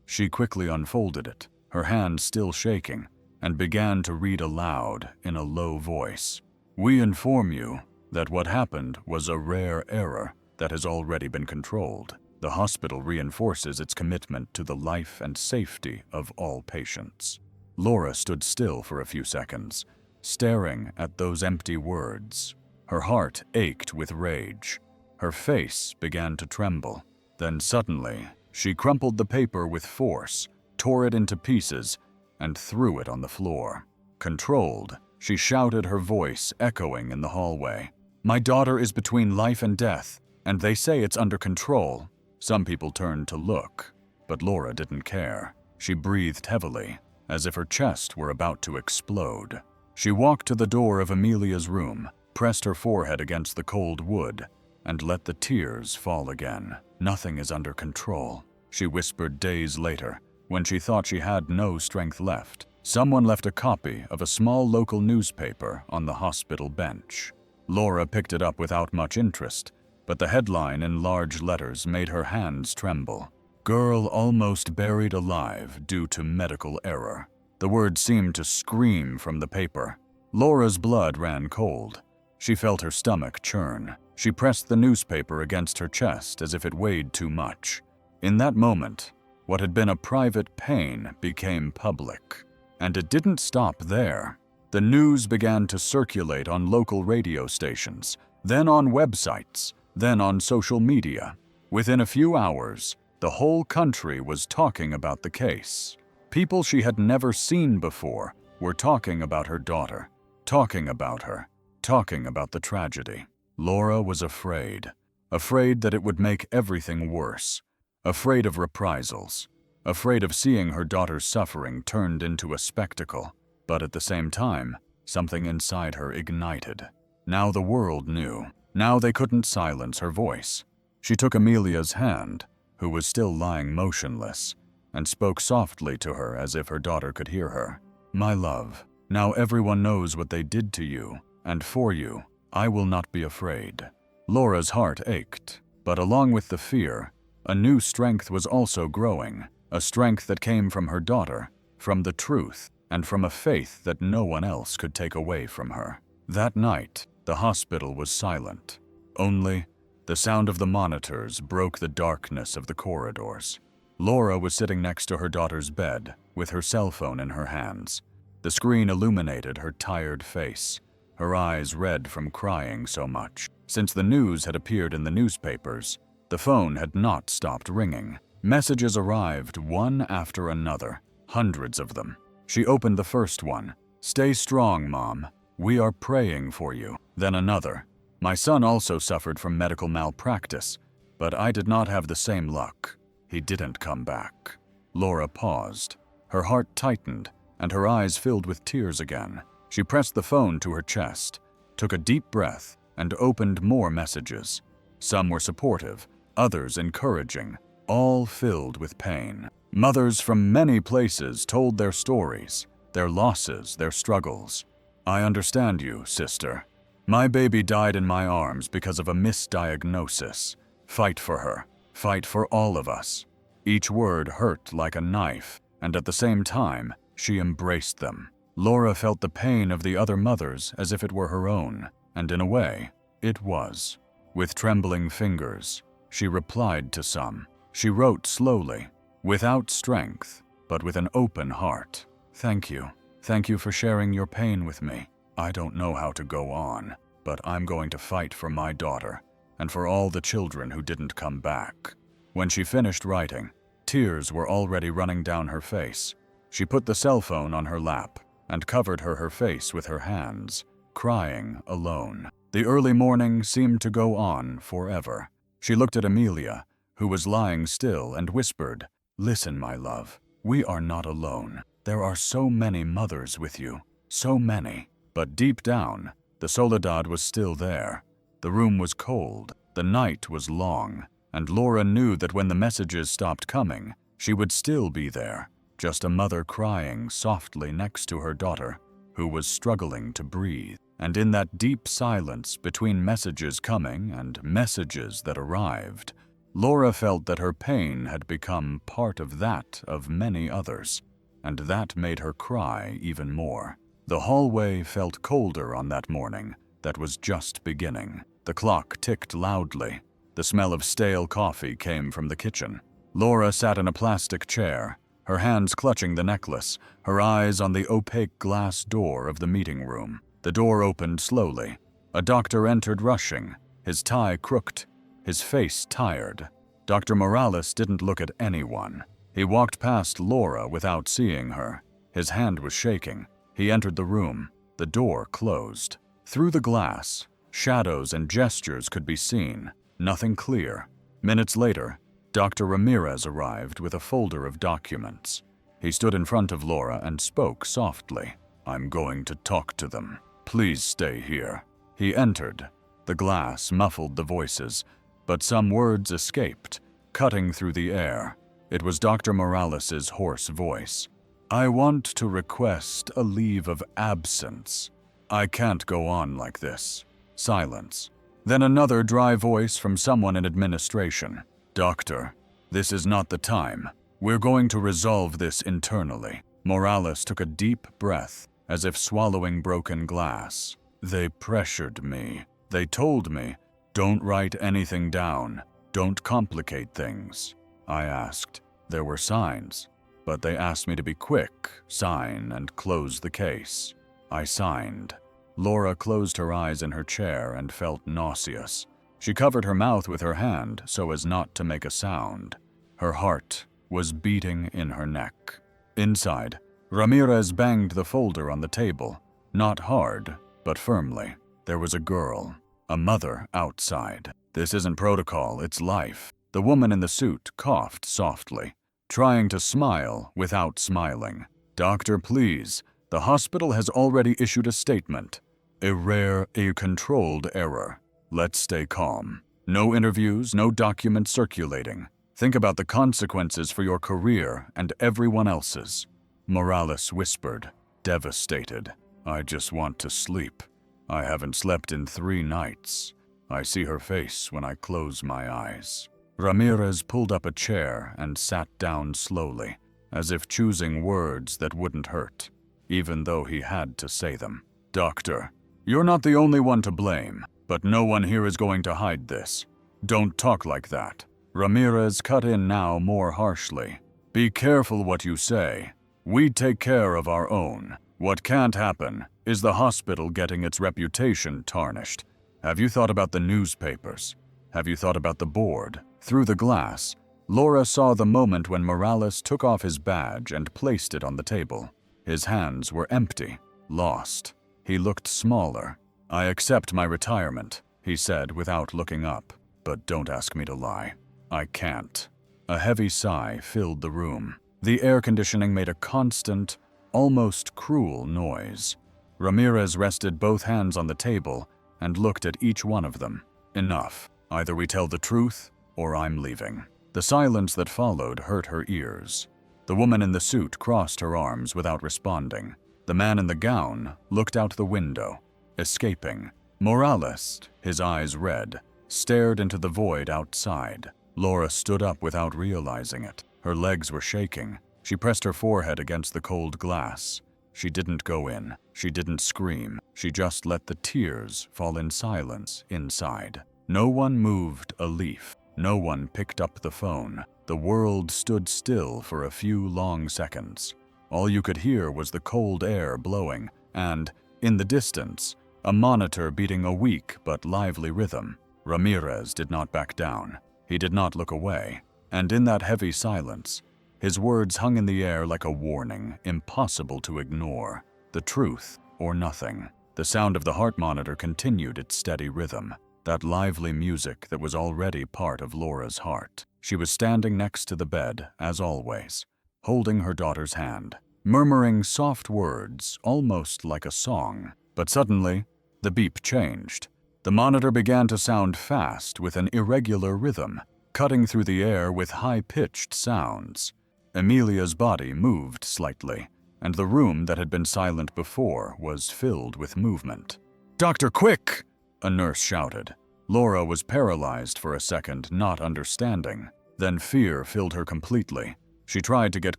She quickly unfolded it, her hand still shaking, and began to read aloud in a low voice. We inform you that what happened was a rare error that has already been controlled. The hospital reinforces its commitment to the life and safety of all patients. Laura stood still for a few seconds, staring at those empty words. Her heart ached with rage. Her face began to tremble. Then suddenly, she crumpled the paper with force, tore it into pieces, and threw it on the floor. Controlled, she shouted, her voice echoing in the hallway. My daughter is between life and death, and they say it's under control. Some people turned to look, but Laura didn't care. She breathed heavily, as if her chest were about to explode. She walked to the door of Amelia's room, pressed her forehead against the cold wood, and let the tears fall again. Nothing is under control, she whispered days later, when she thought she had no strength left. Someone left a copy of a small local newspaper on the hospital bench. Laura picked it up without much interest, but the headline in large letters made her hands tremble. Girl almost buried alive due to medical error. The words seemed to scream from the paper. Laura's blood ran cold. She felt her stomach churn. She pressed the newspaper against her chest as if it weighed too much. In that moment, what had been a private pain became public. And it didn't stop there. The news began to circulate on local radio stations, then on websites, then on social media. Within a few hours, the whole country was talking about the case. People she had never seen before were talking about her daughter, talking about her, talking about the tragedy. Laura was afraid that it would make everything worse, afraid of reprisals, afraid of seeing her daughter's suffering turned into a spectacle. But at the same time, something inside her ignited. Now the world knew. Now they couldn't silence her voice. She took Amelia's hand, who was still lying motionless, and spoke softly to her as if her daughter could hear her. My love, now everyone knows what they did to you, and for you, I will not be afraid. Laura's heart ached, but along with the fear, a new strength was also growing, a strength that came from her daughter, from the truth, and from a faith that no one else could take away from her. That night, the hospital was silent. Only the sound of the monitors broke the darkness of the corridors. Laura was sitting next to her daughter's bed, with her cell phone in her hands. The screen illuminated her tired face, her eyes red from crying so much. Since the news had appeared in the newspapers, the phone had not stopped ringing. Messages arrived one after another, hundreds of them. She opened the first one. Stay strong, Mom. We are praying for you. Then another. My son also suffered from medical malpractice, but I did not have the same luck. He didn't come back. Laura paused. Her heart tightened, and her eyes filled with tears again. She pressed the phone to her chest, took a deep breath, and opened more messages. Some were supportive, others encouraging, all filled with pain. Mothers from many places told their stories, their losses, their struggles. I understand you, sister. My baby died in my arms because of a misdiagnosis. Fight for her. Fight for all of us. Each word hurt like a knife, and at the same time, she embraced them. Laura felt the pain of the other mothers as if it were her own, and in a way, it was. With trembling fingers, she replied to some. She wrote slowly, without strength, but with an open heart. Thank you. Thank you for sharing your pain with me. I don't know how to go on, but I'm going to fight for my daughter, and for all the children who didn't come back. When she finished writing, tears were already running down her face. She put the cell phone on her lap and covered her face with her hands, crying alone. The early morning seemed to go on forever. She looked at Amelia, who was lying still, and whispered, "Listen, my love, we are not alone. There are so many mothers with you, so many." But deep down, the soledad was still there. The room was cold, the night was long, and Laura knew that when the messages stopped coming, she would still be there, just a mother crying softly next to her daughter, who was struggling to breathe. And in that deep silence between messages coming and messages that arrived, Laura felt that her pain had become part of that of many others, and that made her cry even more. The hallway felt colder on that morning that was just beginning. The clock ticked loudly. The smell of stale coffee came from the kitchen. Laura sat in a plastic chair, her hands clutching the necklace, her eyes on the opaque glass door of the meeting room. The door opened slowly. A doctor entered rushing, his tie crooked, his face tired. Dr. Morales didn't look at anyone. He walked past Laura without seeing her. His hand was shaking. He entered the room. The door closed. Through the glass, shadows and gestures could be seen, nothing clear. Minutes later, Dr. Ramirez arrived with a folder of documents. He stood in front of Laura and spoke softly. "I'm going to talk to them. Please stay here." He entered. The glass muffled the voices, but some words escaped, cutting through the air. It was Dr. Morales's hoarse voice. "I want to request a leave of absence. I can't go on like this." Silence. Then another dry voice from someone in administration. "Doctor, this is not the time. We're going to resolve this internally." Morales took a deep breath, as if swallowing broken glass. "They pressured me. They told me, don't write anything down. Don't complicate things." I asked. There were signs, but they asked me to be quick, sign, and close the case. I signed. Laura closed her eyes in her chair and felt nauseous. She covered her mouth with her hand so as not to make a sound. Her heart was beating in her neck. Inside, Ramirez banged the folder on the table, not hard, but firmly. There was a girl, a mother outside. "This isn't protocol, it's life." The woman in the suit coughed softly, trying to smile without smiling. "Doctor, please, the hospital has already issued a statement. A controlled error. Let's stay calm. No interviews, no documents circulating. Think about the consequences for your career and everyone else's." Morales whispered, devastated. "I just want to sleep. I haven't slept in 3 nights. I see her face when I close my eyes." Ramirez pulled up a chair and sat down slowly, as if choosing words that wouldn't hurt, even though he had to say them. "Doctor, you're not the only one to blame, but no one here is going to hide this. Don't talk like that." Ramirez cut in now more harshly. "Be careful what you say. We take care of our own. What can't happen is the hospital getting its reputation tarnished. Have you thought about the newspapers? Have you thought about the board?" Through the glass, Laura saw the moment when Morales took off his badge and placed it on the table. His hands were empty, lost. He looked smaller. "I accept my retirement," he said without looking up. "But don't ask me to lie. I can't." A heavy sigh filled the room. The air conditioning made a constant, almost cruel noise. Ramirez rested both hands on the table and looked at each one of them. "Enough. Either we tell the truth, or I'm leaving." The silence that followed hurt her ears. The woman in the suit crossed her arms without responding. The man in the gown looked out the window, escaping. Morales, his eyes red, stared into the void outside. Laura stood up without realizing it. Her legs were shaking. She pressed her forehead against the cold glass. She didn't go in. She didn't scream. She just let the tears fall in silence inside. No one moved a leaf. No one picked up the phone. The world stood still for a few long seconds. All you could hear was the cold air blowing and, in the distance, a monitor beating a weak but lively rhythm. Ramirez did not back down. He did not look away. And in that heavy silence, his words hung in the air like a warning, impossible to ignore. The truth or nothing. The sound of the heart monitor continued its steady rhythm, that lively music that was already part of Laura's heart. She was standing next to the bed, as always, holding her daughter's hand, murmuring soft words, almost like a song. But suddenly, the beep changed. The monitor began to sound fast with an irregular rhythm, cutting through the air with high-pitched sounds. Emilia's body moved slightly, and the room that had been silent before was filled with movement. "Doctor, quick!" a nurse shouted. Laura was paralyzed for a second, not understanding. Then fear filled her completely. She tried to get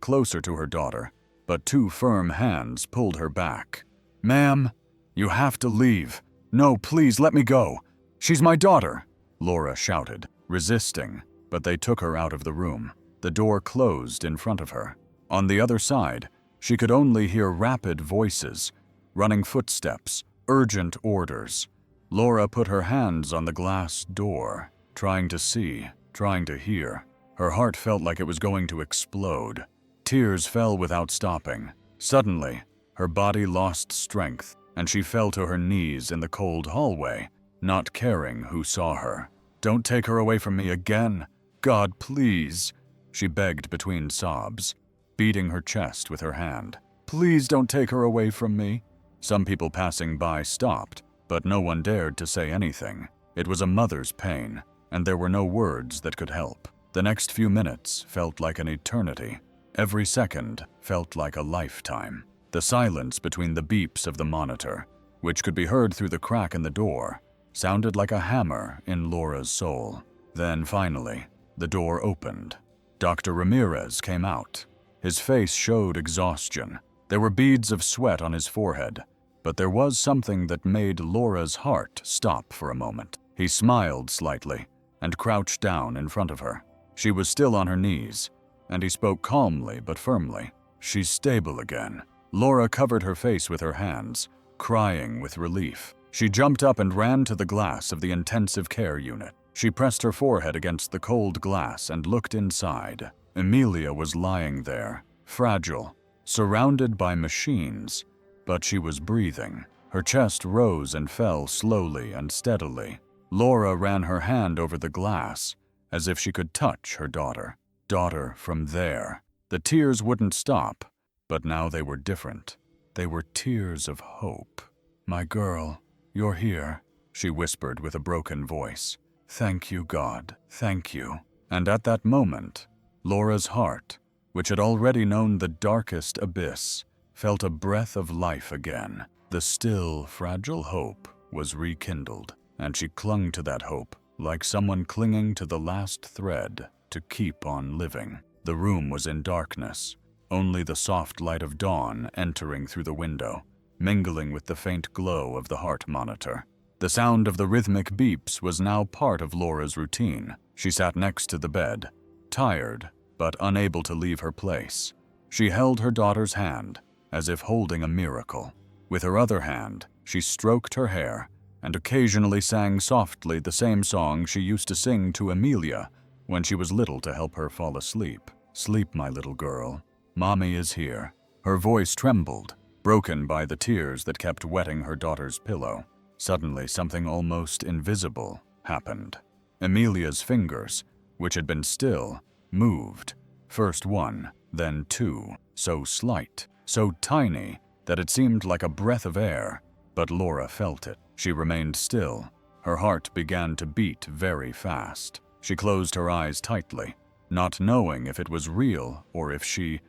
closer to her daughter, but two firm hands pulled her back. "Ma'am, you have to leave. No, please, let me go. She's my daughter," Laura shouted, resisting, but they took her out of the room. The door closed in front of her. On the other side, she could only hear rapid voices, running footsteps, urgent orders. Laura put her hands on the glass door, trying to see, trying to hear. Her heart felt like it was going to explode. Tears fell without stopping. Suddenly, her body lost strength, and she fell to her knees in the cold hallway, not caring who saw her. "Don't take her away from me again. God, please," she begged between sobs, beating her chest with her hand. "Please don't take her away from me." Some people passing by stopped, but no one dared to say anything. It was a mother's pain, and there were no words that could help. The next few minutes felt like an eternity. Every second felt like a lifetime. The silence between the beeps of the monitor, which could be heard through the crack in the door, sounded like a hammer in Laura's soul. Then finally, the door opened. Dr. Ramirez came out. His face showed exhaustion. There were beads of sweat on his forehead, but there was something that made Laura's heart stop for a moment. He smiled slightly and crouched down in front of her. She was still on her knees, and he spoke calmly but firmly. "She's stable again." Laura covered her face with her hands, crying with relief. She jumped up and ran to the glass of the intensive care unit. She pressed her forehead against the cold glass and looked inside. Emilia was lying there, fragile, surrounded by machines, but she was breathing. Her chest rose and fell slowly and steadily. Laura ran her hand over the glass, as if she could touch her daughter. Daughter from there. The tears wouldn't stop, but now they were different. They were tears of hope. "My girl, you're here," she whispered with a broken voice. "Thank you, God. Thank you." And at that moment, Laura's heart, which had already known the darkest abyss, felt a breath of life again. The still, fragile hope was rekindled, and she clung to that hope like someone clinging to the last thread to keep on living. The room was in darkness, only the soft light of dawn entering through the window, mingling with the faint glow of the heart monitor. The sound of the rhythmic beeps was now part of Laura's routine. She sat next to the bed, tired but unable to leave her place. She held her daughter's hand, as if holding a miracle. With her other hand, she stroked her hair and occasionally sang softly the same song she used to sing to Emilia when she was little to help her fall asleep. "Sleep, my little girl. Mommy is here." Her voice trembled, broken by the tears that kept wetting her daughter's pillow. Suddenly, something almost invisible happened. Emilia's fingers, which had been still, moved. First one, then two, so slight, so tiny that it seemed like a breath of air, but Laura felt it. She remained still. Her heart began to beat very fast. She closed her eyes tightly, not knowing if it was real or if she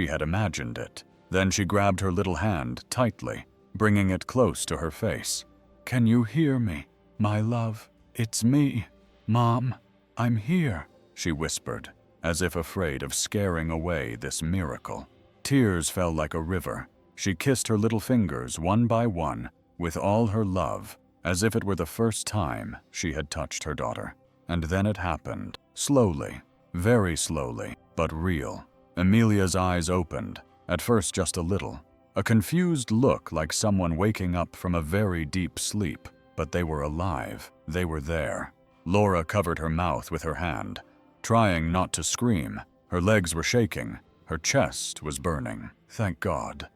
had imagined it. Then she grabbed her little hand tightly, bringing it close to her face. "Can you hear me, my love? It's me. Mom, I'm here," she whispered, as if afraid of scaring away this miracle. Tears fell like a river. She kissed her little fingers one by one with all her love, as if it were the first time she had touched her daughter. And then it happened, slowly, very slowly, but real. Amelia's eyes opened, at first just a little, a confused look like someone waking up from a very deep sleep, but they were alive, they were there. Laura covered her mouth with her hand, trying not to scream. Her legs were shaking, her chest was burning. Thank God,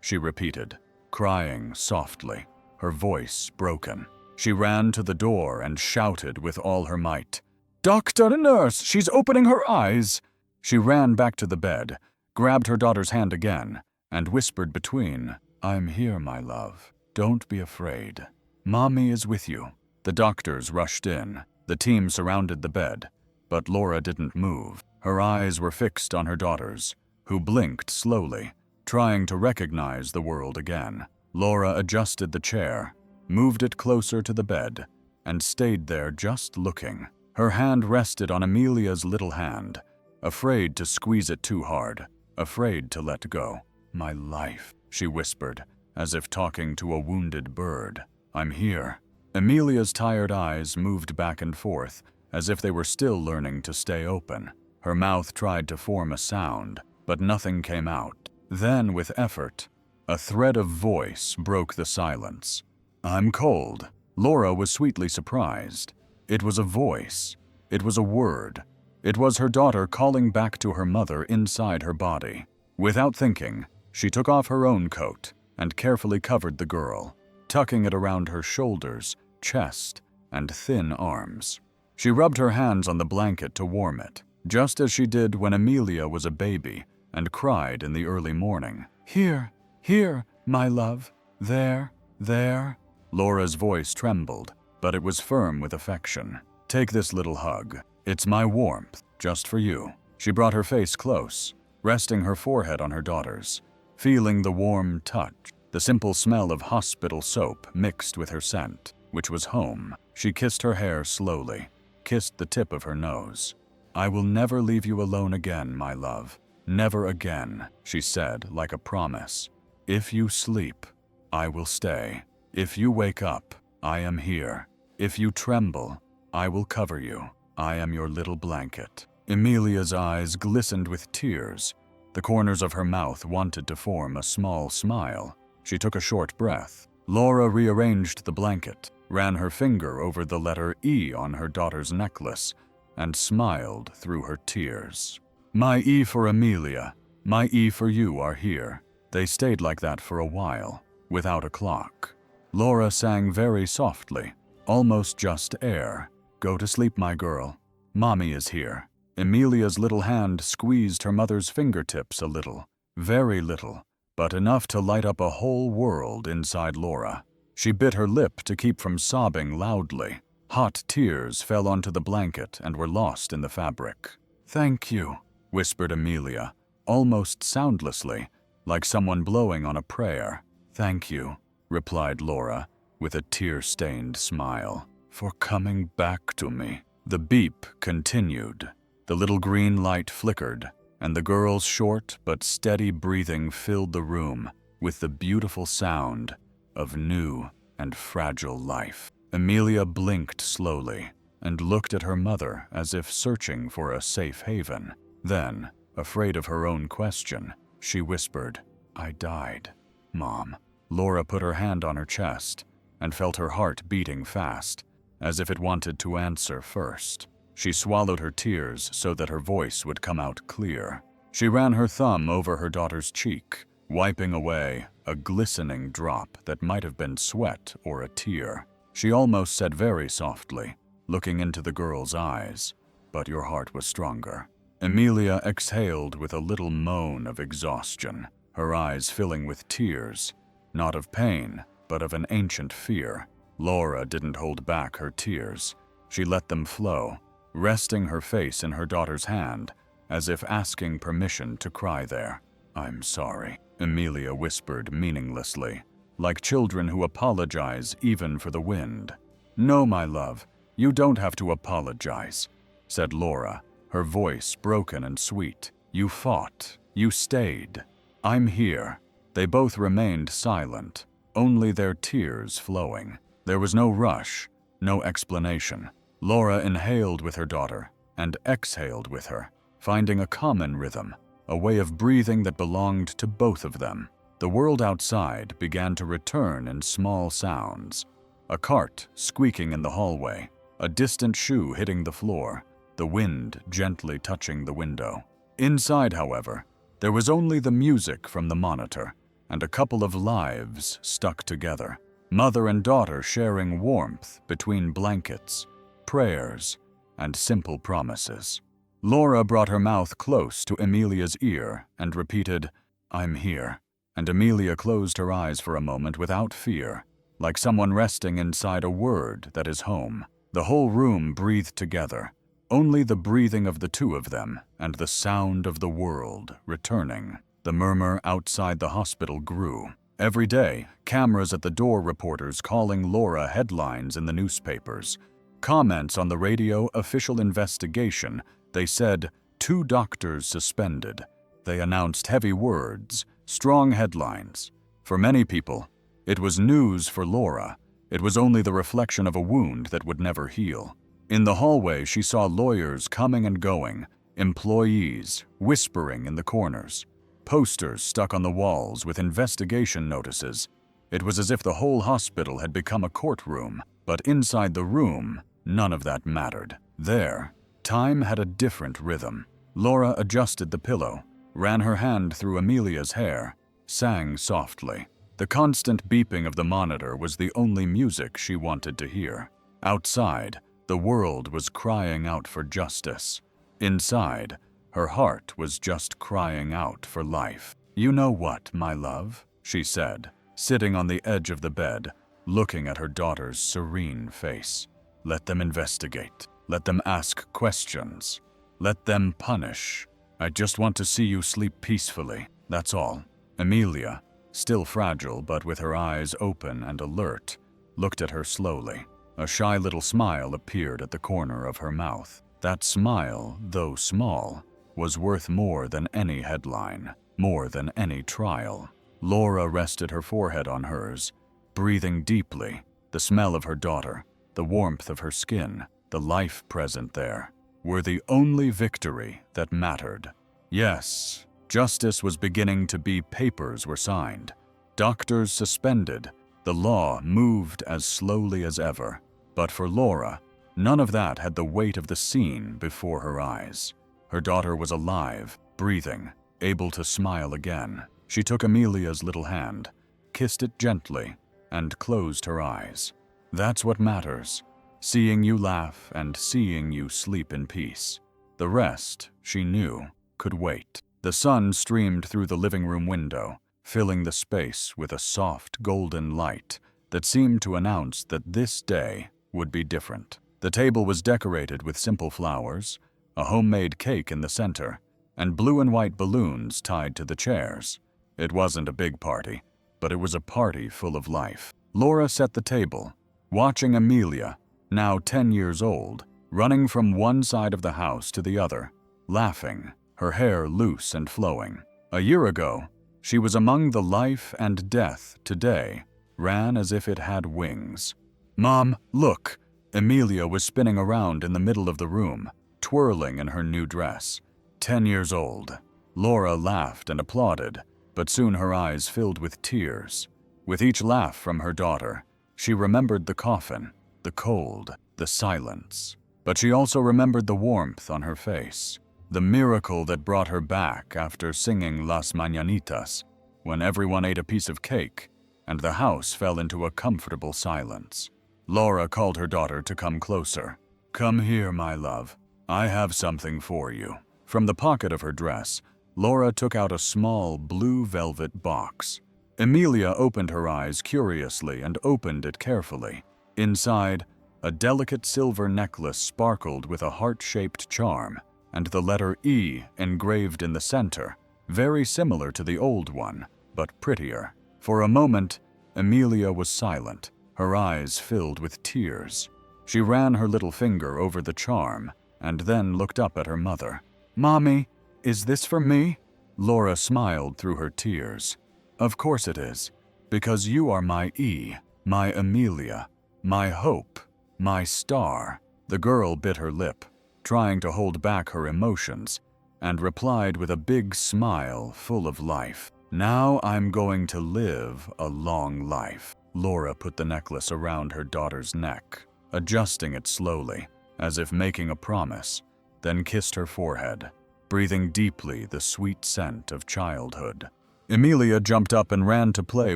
she repeated, crying softly, her voice broken. She ran to the door and shouted with all her might, "Doctor, nurse, she's opening her eyes!" She ran back to the bed, grabbed her daughter's hand again, and whispered between, "I'm here, my love. Don't be afraid. Mommy is with you." The doctors rushed in. The team surrounded the bed, but Laura didn't move. Her eyes were fixed on her daughters, who blinked slowly, trying to recognize the world again. Laura adjusted the chair, moved it closer to the bed, and stayed there just looking. Her hand rested on Amelia's little hand, afraid to squeeze it too hard, afraid to let go. "My life," she whispered, as if talking to a wounded bird. "I'm here." Amelia's tired eyes moved back and forth, as if they were still learning to stay open. Her mouth tried to form a sound, but nothing came out. Then, with effort, a thread of voice broke the silence. "I'm cold." Laura was sweetly surprised. It was a voice. It was a word. It was her daughter calling back to her mother inside her body. Without thinking, she took off her own coat and carefully covered the girl, tucking it around her shoulders, chest, and thin arms. She rubbed her hands on the blanket to warm it, just as she did when Amelia was a baby and cried in the early morning. "Here, here, my love. There, there." Laura's voice trembled, but it was firm with affection. "Take this little hug. It's my warmth, just for you." She brought her face close, resting her forehead on her daughter's, feeling the warm touch, the simple smell of hospital soap mixed with her scent, which was home. She kissed her hair slowly, kissed the tip of her nose. "I will never leave you alone again, my love. Never again," she said like a promise. "If you sleep, I will stay. If you wake up, I am here. If you tremble, I will cover you. I am your little blanket." Amelia's eyes glistened with tears. The corners of her mouth wanted to form a small smile. She took a short breath. Laura rearranged the blanket, ran her finger over the letter E on her daughter's necklace, and smiled through her tears. "My E for Amelia, my E for you are here." They stayed like that for a while, without a clock. Laura sang very softly, almost just air. "Go to sleep, my girl. Mommy is here." Amelia's little hand squeezed her mother's fingertips a little, very little, but enough to light up a whole world inside Laura. She bit her lip to keep from sobbing loudly. Hot tears fell onto the blanket and were lost in the fabric. "Thank you," whispered Amelia, almost soundlessly, like someone blowing on a prayer. "Thank you," replied Laura, with a tear-stained smile, "for coming back to me." The beep continued. The little green light flickered, and the girl's short but steady breathing filled the room with the beautiful sound of new and fragile life. Amelia blinked slowly and looked at her mother as if searching for a safe haven. Then, afraid of her own question, she whispered, "I died, Mom." Laura put her hand on her chest and felt her heart beating fast, as if it wanted to answer first. She swallowed her tears so that her voice would come out clear. She ran her thumb over her daughter's cheek, wiping away a glistening drop that might have been sweat or a tear. She almost said very softly, looking into the girl's eyes, "But your heart was stronger." Amelia exhaled with a little moan of exhaustion, her eyes filling with tears, not of pain, but of an ancient fear. Laura didn't hold back her tears. She let them flow, resting her face in her daughter's hand, as if asking permission to cry there. "I'm sorry," Amelia whispered meaninglessly, like children who apologize even for the wind. "No, my love, you don't have to apologize. said Laura, her voice broken and sweet. "You fought. You stayed. I'm here." They both remained silent, only their tears flowing. There was no rush, no explanation. Laura inhaled with her daughter and exhaled with her, finding a common rhythm, a way of breathing that belonged to both of them. The world outside began to return in small sounds. A cart squeaking in the hallway, a distant shoe hitting the floor, the wind gently touching the window. Inside, however, there was only the music from the monitor and a couple of lives stuck together. Mother and daughter sharing warmth between blankets, prayers, and simple promises. Laura brought her mouth close to Emilia's ear and repeated, "I'm here." And Emilia closed her eyes for a moment without fear, like someone resting inside a word that is home. The whole room breathed together, only the breathing of the two of them and the sound of the world returning. The murmur outside the hospital grew. Every day, cameras at the door, reporters calling Laura headlines in the newspapers. Comments on the radio, official investigation. They said, 2 doctors suspended. They announced heavy words, strong headlines. For many people, it was news. For Laura, it was only the reflection of a wound that would never heal. In the hallway, she saw lawyers coming and going, employees whispering in the corners, posters stuck on the walls with investigation notices. It was as if the whole hospital had become a courtroom, but inside the room, none of that mattered. There, time had a different rhythm. Laura adjusted the pillow, ran her hand through Emilia's hair, sang softly. The constant beeping of the monitor was the only music she wanted to hear. Outside, the world was crying out for justice. Inside, her heart was just crying out for life. "You know what, my love?" she said, sitting on the edge of the bed, looking at her daughter's serene face. "Let them investigate. Let them ask questions. Let them punish. I just want to see you sleep peacefully, that's all." Emilia, still fragile but with her eyes open and alert, looked at her slowly. A shy little smile appeared at the corner of her mouth. That smile, though small, was worth more than any headline, more than any trial. Laura rested her forehead on hers, breathing deeply. The smell of her daughter, the warmth of her skin, the life present there, were the only victory that mattered. Yes, justice was beginning to be. Papers were signed, doctors suspended, the law moved as slowly as ever. But for Laura, none of that had the weight of the scene before her eyes. Her daughter was alive, breathing, able to smile again. She took Emilia's little hand, kissed it gently, and closed her eyes. That's what matters, seeing you laugh and seeing you sleep in peace. The rest, she knew, could wait. The sun streamed through the living room window, filling the space with a soft golden light that seemed to announce that this day would be different. The table was decorated with simple flowers, a homemade cake in the center, and blue and white balloons tied to the chairs. It wasn't a big party, but it was a party full of life. Laura set the table, watching Emilia, now 10 years old, running from one side of the house to the other, laughing, her hair loose and flowing. A year ago, she was among the life and death. Today, ran as if it had wings. "Mom, look!" Emilia was spinning around in the middle of the room, twirling in her new dress. 10 years old. Laura laughed and applauded, but soon her eyes filled with tears. With each laugh from her daughter, she remembered the coffin, the cold, the silence. But she also remembered the warmth on her face, the miracle that brought her back after singing Las Mañanitas, when everyone ate a piece of cake and the house fell into a comfortable silence. Laura called her daughter to come closer. "Come here, my love. I have something for you." From the pocket of her dress, Laura took out a small blue velvet box. Emilia opened her eyes curiously and opened it carefully. Inside, a delicate silver necklace sparkled with a heart-shaped charm, and the letter E engraved in the center, very similar to the old one, but prettier. For a moment, Emilia was silent, her eyes filled with tears. She ran her little finger over the charm, and then looked up at her mother. "Mommy, is this for me?" Laura smiled through her tears. "Of course it is, because you are my E, my Amelia, my hope, my star." The girl bit her lip, trying to hold back her emotions, and replied with a big smile full of life. "Now I'm going to live a long life." Laura put the necklace around her daughter's neck, adjusting it slowly, as if making a promise, then kissed her forehead, breathing deeply the sweet scent of childhood. Amelia jumped up and ran to play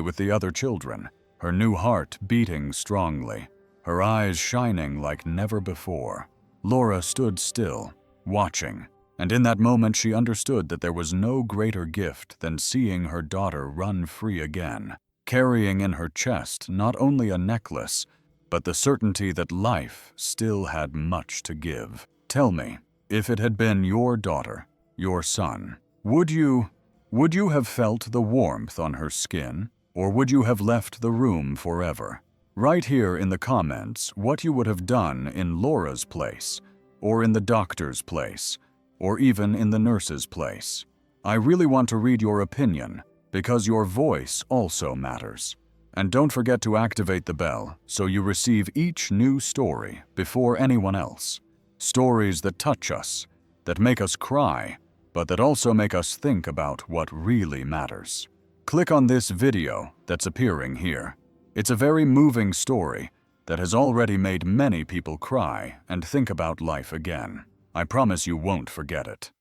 with the other children, her new heart beating strongly, her eyes shining like never before. Laura stood still, watching, and in that moment she understood that there was no greater gift than seeing her daughter run free again, carrying in her chest not only a necklace, but the certainty that life still had much to give. Tell me, if it had been your daughter, your son, would you have felt the warmth on her skin, or would you have left the room forever? Write here in the comments what you would have done in Laura's place, or in the doctor's place, or even in the nurse's place. I really want to read your opinion, because your voice also matters. And don't forget to activate the bell so you receive each new story before anyone else. Stories that touch us, that make us cry, but that also make us think about what really matters. Click on this video that's appearing here. It's a very moving story that has already made many people cry and think about life again. I promise you won't forget it.